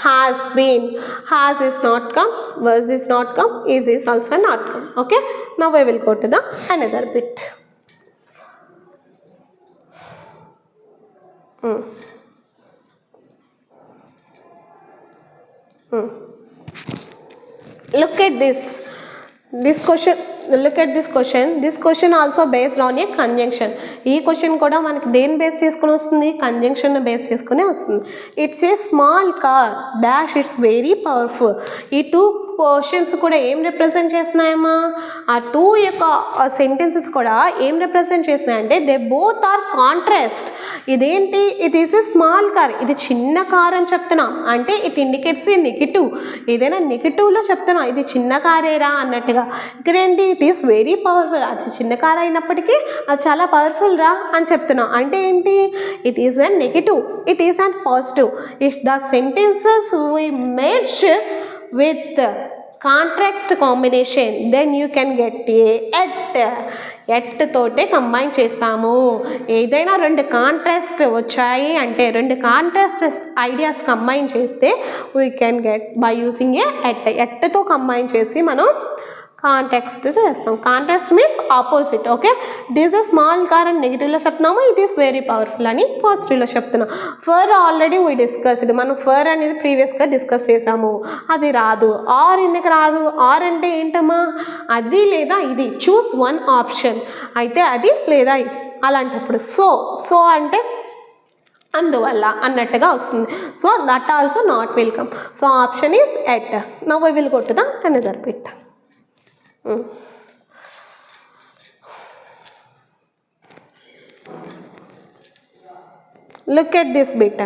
has been. Has is not come, was is not come, is is also not come. Okay, now we will go to the another bit. Look at this question. Look at this question. This question also based on a conjunction. ఈ question కూడా మనకి దేని base చేసుకుని వస్తుంది? Conjunction base చేసుకుని వస్తుంది. It's a small car dash it's very powerful. ఈ two questions కూడా ఏం రిప్రజెంట్ చేస్తున్నాయమ్మా? ఆ టూ యొక్క సెంటెన్సెస్ కూడా ఏం రిప్రజెంట్ చేస్తున్నాయంటే దే బోత్ ఆర్ కాంట్రాస్ట్. ఇదేంటి? It is a small car, ఇది చిన్న కార్ అని చెప్తున్నాం అంటే ఇట్ ఇండికేట్స్ ఏ నెగిటివ్. ఏదైనా నెగిటివ్లో చెప్తున్నాం ఇది చిన్న కారేరా అన్నట్టుగా. ఇక్కడేంటి? It is very powerful. అది చిన్న కార్ అయినప్పటికీ అది చాలా పవర్ఫుల్ రా అని చెప్తున్నాం అంటే ఏంటి? It is a negative, it is an positive. If the sentences we merge with contrast combination then you can get yet తోటే కంబైన్ చేస్తాము. ఏదైనా రెండు కాంట్రాస్ట్ వచ్చాయి అంటే రెండు కాంట్రాస్ట్ ఐడియాస్ కంబైన్ చేస్తే we can get by using ఎట్తో combine చేసి మనం కాంటెక్స్ట్ చేస్తాం. Context means opposite. Okay, it is a small car అని నెగిటివ్లో చెప్తున్నాము, ఇట్ ఈస్ వెరీ పవర్ఫుల్ అని పాజిటివ్లో చెప్తున్నాం. ఫర్ ఆల్రెడీ వీ డిస్కస్డ్, మనం ఫర్ అనేది ప్రీవియస్గా డిస్కస్ చేసాము, అది రాదు. ఆర్ ఎందుకు రాదు? ఆర్ అంటే ఏంటమ్మా, అది లేదా ఇది, చూస్ వన్ ఆప్షన్, అయితే అది లేదా ఇది. అలాంటప్పుడు సో అంటే అందువల్ల అన్నట్టుగా వస్తుంది. So that also not welcome. So option is at. Now we will go to the another bit. Look at this bit.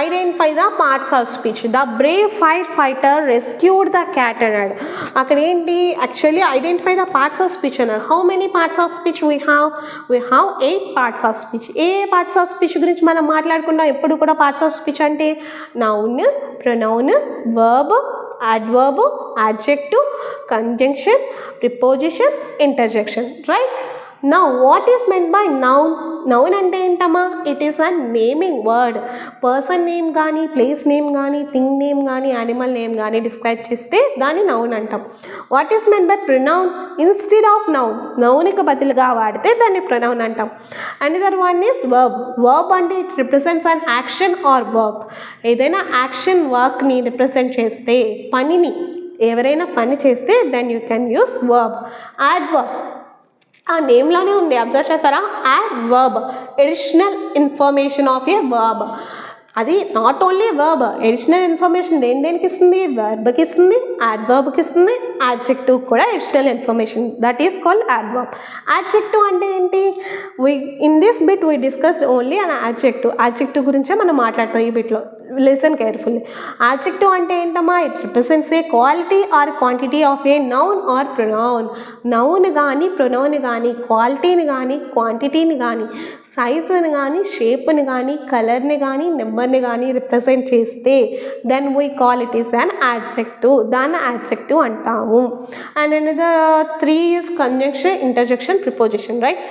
Identify the parts of speech. The brave firefighter rescued the cat అన్నాడు. అక్కడ ఏంటి, actually identify the parts of speech అన్నాడు. How many parts of speech we have 8 parts of speech. ఏ parts of speech గురించి మనం మాట్లాడుకున్నాం ఎప్పుడు కూడా? పార్ట్స్ ఆఫ్ స్పీచ్ అంటే noun, pronoun, verb, adverb, adjective, conjunction, preposition, interjection, right? Now what is meant by noun? Noun అంటే ఏంటమ్మా, it is a naming word. Person name కానీ, ప్లేస్ నేమ్ కానీ, థింగ్ నేమ్ కానీ, యానిమల్ నేమ్ కానీ describe చేస్తే దాన్ని noun అంటాం. What is meant by pronoun? Instead of noun, నౌన్కి బదులుగా వాడితే దాన్ని ప్రొనౌన్ అంటాం. Another one is verb. Verb అంటే it represents an action or work. ఏదైనా యాక్షన్ వర్క్ని రిప్రజెంట్ చేస్తే, పనిని, ఎవరైనా పని చేస్తే then you can use verb. adverb ఆ నేమ్లోనే ఉంది, అబ్జర్వ్ చేస్తారా? adverb, additional information of a verb. అది not only verb, additional information దేనికి ఇస్తుంది? వర్బ్కి ఇస్తుంది, adverbకి ఇస్తుంది, adjective కూడా additional information, that is called adverb. adjective అంటే ఏంటి? In this bit we discussed only an adjective గురించే మనం మాట్లాడతాం ఈ బిట్లో. Listen carefully. adjective అంటే ఏంటమ్మా, it represents A quality are quantity of a noun are pronoun. Noun కానీ, ప్రొనౌన్ కానీ, క్వాలిటీని కానీ, క్వాంటిటీని కానీ, సైజుని కానీ, షేప్ని కానీ, కలర్ని కానీ, నెంబర్ని కానీ రిప్రజెంట్ చేస్తే then we call it is an adjective. దాన్ని adjective అంటాము. And another 3 is conjunction, interjection, preposition, right?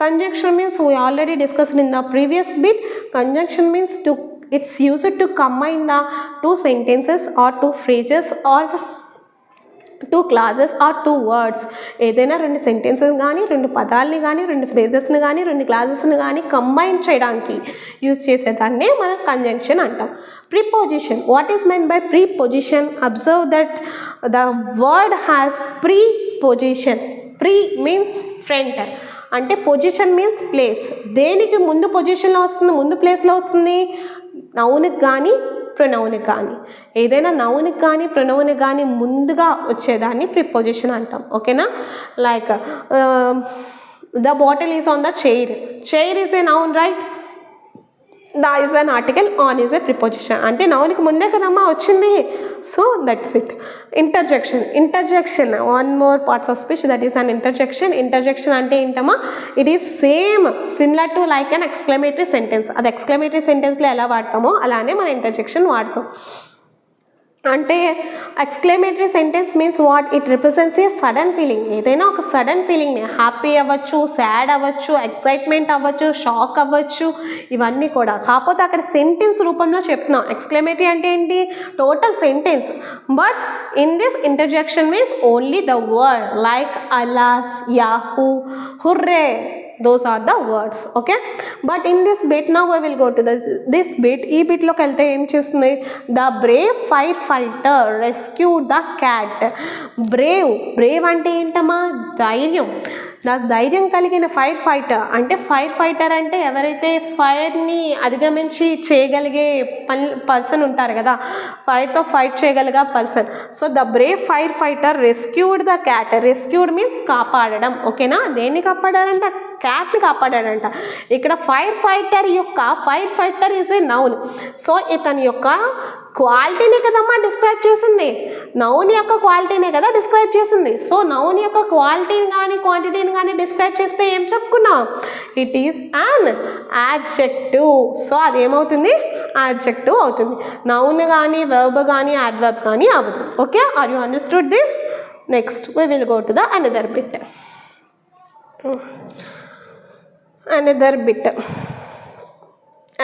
Conjunction means we already discussed in the previous bit. Conjunction means it's used to combine the 2 sentences or 2 phrases or 2 clauses or 2 words. ఏదైనా 2 sentences కానీ, 2 పదాలని కానీ, 2 ఫ్రేజెస్ని కానీ, 2 క్లాజెస్ని కానీ combine చేయడానికి use చేసేదాన్నే మనం conjunction అంటాం. Preposition. What is meant by preposition? Observe that the word has preposition. Pre means front, అంటే పొజిషన్ మీన్స్ ప్లేస్. దేనికి ముందు పొజిషన్లో వస్తుంది, ముందు ప్లేస్లో వస్తుంది? నౌన్కి కానీ, ప్రొనౌన్కి కానీ. ఏదైనా నౌన్కి కానీ, ప్రొనౌన్కి కానీ ముందుగా వచ్చేదాన్ని ప్రిపోజిషన్ అంటాం. ఓకేనా? Like the bottle is on the chair. Chair is a noun, right? The is an article, on is a preposition. అంటే నౌన్కి ముందే కదమ్మా వచ్చింది. So that's it. Interjection one more parts of speech, that is an interjection. Interjection అంటే ఏంటమ్మా, it is same similar to like an exclamatory sentence. అది exclamatory సెంటెన్స్లో ఎలా వాడతామో అలానే మన ఇంటర్జెక్షన్ వాడతాం. అంటే exclamatory sentence means what, it represents A sudden feeling. ఏదైనా ఒక సడన్ ఫీలింగ్ని, హ్యాపీ అవ్వచ్చు, సాడ్ అవ్వచ్చు, ఎక్సైట్మెంట్ అవ్వచ్చు, షాక్ అవ్వచ్చు, ఇవన్నీ కూడా. కాకపోతే అక్కడ సెంటెన్స్ రూపంలో చెప్తున్నాం. ఎక్స్క్లమేటరీ అంటే ఏంటి, total sentence. But in this interjection means only the word, like అలాస్, Yahoo, hurray, those are the words. Okay, but in this bit now I will go to this bit. ee bit loki velte em chestundi, the brave firefighter rescued the cat. brave ante entama, dhairyam. ధైర్యం కలిగిన fire fighter అంటే, fire fighter అంటే ఎవరైతే ఫైర్ని అధిగమించి చేయగలిగే person ఉంటారు కదా, ఫైర్తో fight చేయగలిగే person. So the Brave fire fighter rescued the cat. Rescued means కాపాడడం. ఓకేనా? దేన్ని కాపాడారంట? క్యాట్ని కాపాడాడంట. ఇక్కడ fire fighter is a noun. So ఇతని యొక్క క్వాలిటీనే కదమ్మా డిస్క్రైబ్ చేసింది, నౌన్ యొక్క క్వాలిటీనే కదా డిస్క్రైబ్ చేసింది. సో నౌన్ యొక్క క్వాలిటీని కానీ, క్వాంటిటీని కానీ డిస్క్రైబ్ చేస్తే ఏం చెప్పుకున్నాం? It is an adjective. So అదేమవుతుంది? యాడ్జెక్టివ్ అవుతుంది. నౌన్ కానీ, వర్బ్ కానీ, యాడ్వర్బ్ కానీ అవ్వదు. Okay, are you understood this? Next we will go to the another bit.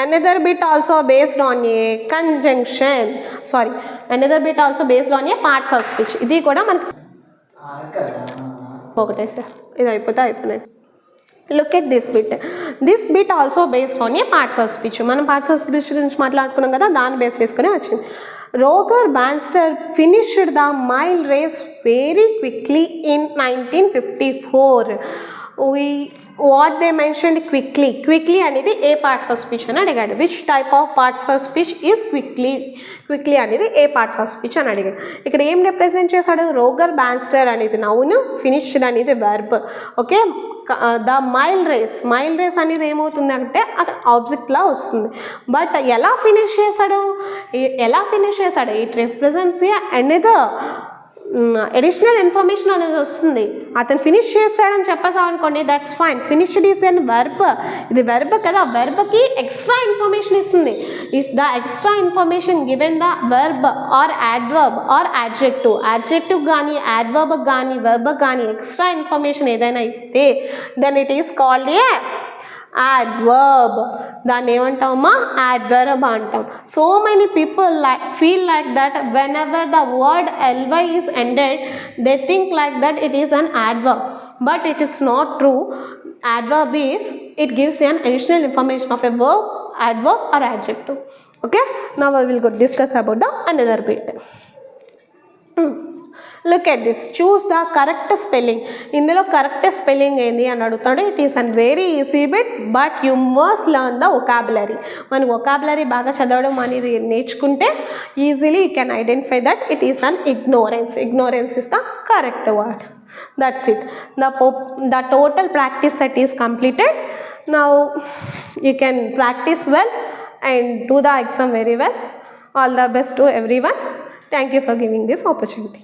Another bit also based on a conjunction. Another bit also based on a parts of speech. ఇది కూడా మనకి ఒకటే sir, ఇది అయిపోతే అయిపోయినట్టు. Look at this bit. This bit also based on a parts of speech. మనం parts of speech గురించి మాట్లాడుకున్నాం కదా, దాన్ని బేస్ చేసుకుని వచ్చింది. Roger Bannister finished the mile race very quickly in 1954. What they mentioned quickly అనేది ఏ పార్ట్స్ ఆఫ్ స్పీచ్ అని అడిగాడు. Which type of parts of speech is quickly అనేది ఏ పార్ట్స్ ఆఫ్ స్పీచ్ అని అడిగాడు. ఇక్కడ ఏం రిప్రజెంట్ చేశాడు? రోగర్ బాన్స్టర్ అనేది నౌన్, ఫినిష్డ్ అనేది verb. Okay, the mile race అనేది ఏమవుతుందంటే ఆబ్జెక్ట్లా వస్తుంది. బట్ ఎలా ఫినిష్ చేశాడు? It represents another additional information అనేది వస్తుంది. అతను ఫినిష్ చేశాడని చెప్పేసాం అనుకోండి, that's fine. Finished is an verb. ఇది వెర్బ్ కదా, వెర్బ్కి ఎక్స్ట్రా ఇన్ఫర్మేషన్ ఇస్తుంది. If the extra information given the verb or adverb or adjective కానీ యాడ్వర్బ్ కానీ వెర్బ్ కానీ ఎక్స్ట్రా ఇన్ఫర్మేషన్ ఏదైనా ఇస్తే then it is called A adverb. దాన్ని ఏమంటామా? adverb అంటాం. So many people feel like that whenever the word ly is ended, they think like that it is an adverb, but it is not true. Adverb is, it gives an additional information of a verb, adverb or adjective. Okay, now I will go discuss about the another bit. Look at this. Choose the correct spelling. ఇందులో correct spelling ఏంటి అని అడుగుతాడు. It is an very easy bit, but you must learn the vocabulary. మనం vocabulary బాగా చదవడం అనేది నేర్చుకుంటే easily you can identify that it is an ignorance is the correct word. That's it. The total practice set is completed. Now you can practice well and do the exam very well. All the best to everyone. Thank you for giving this opportunity.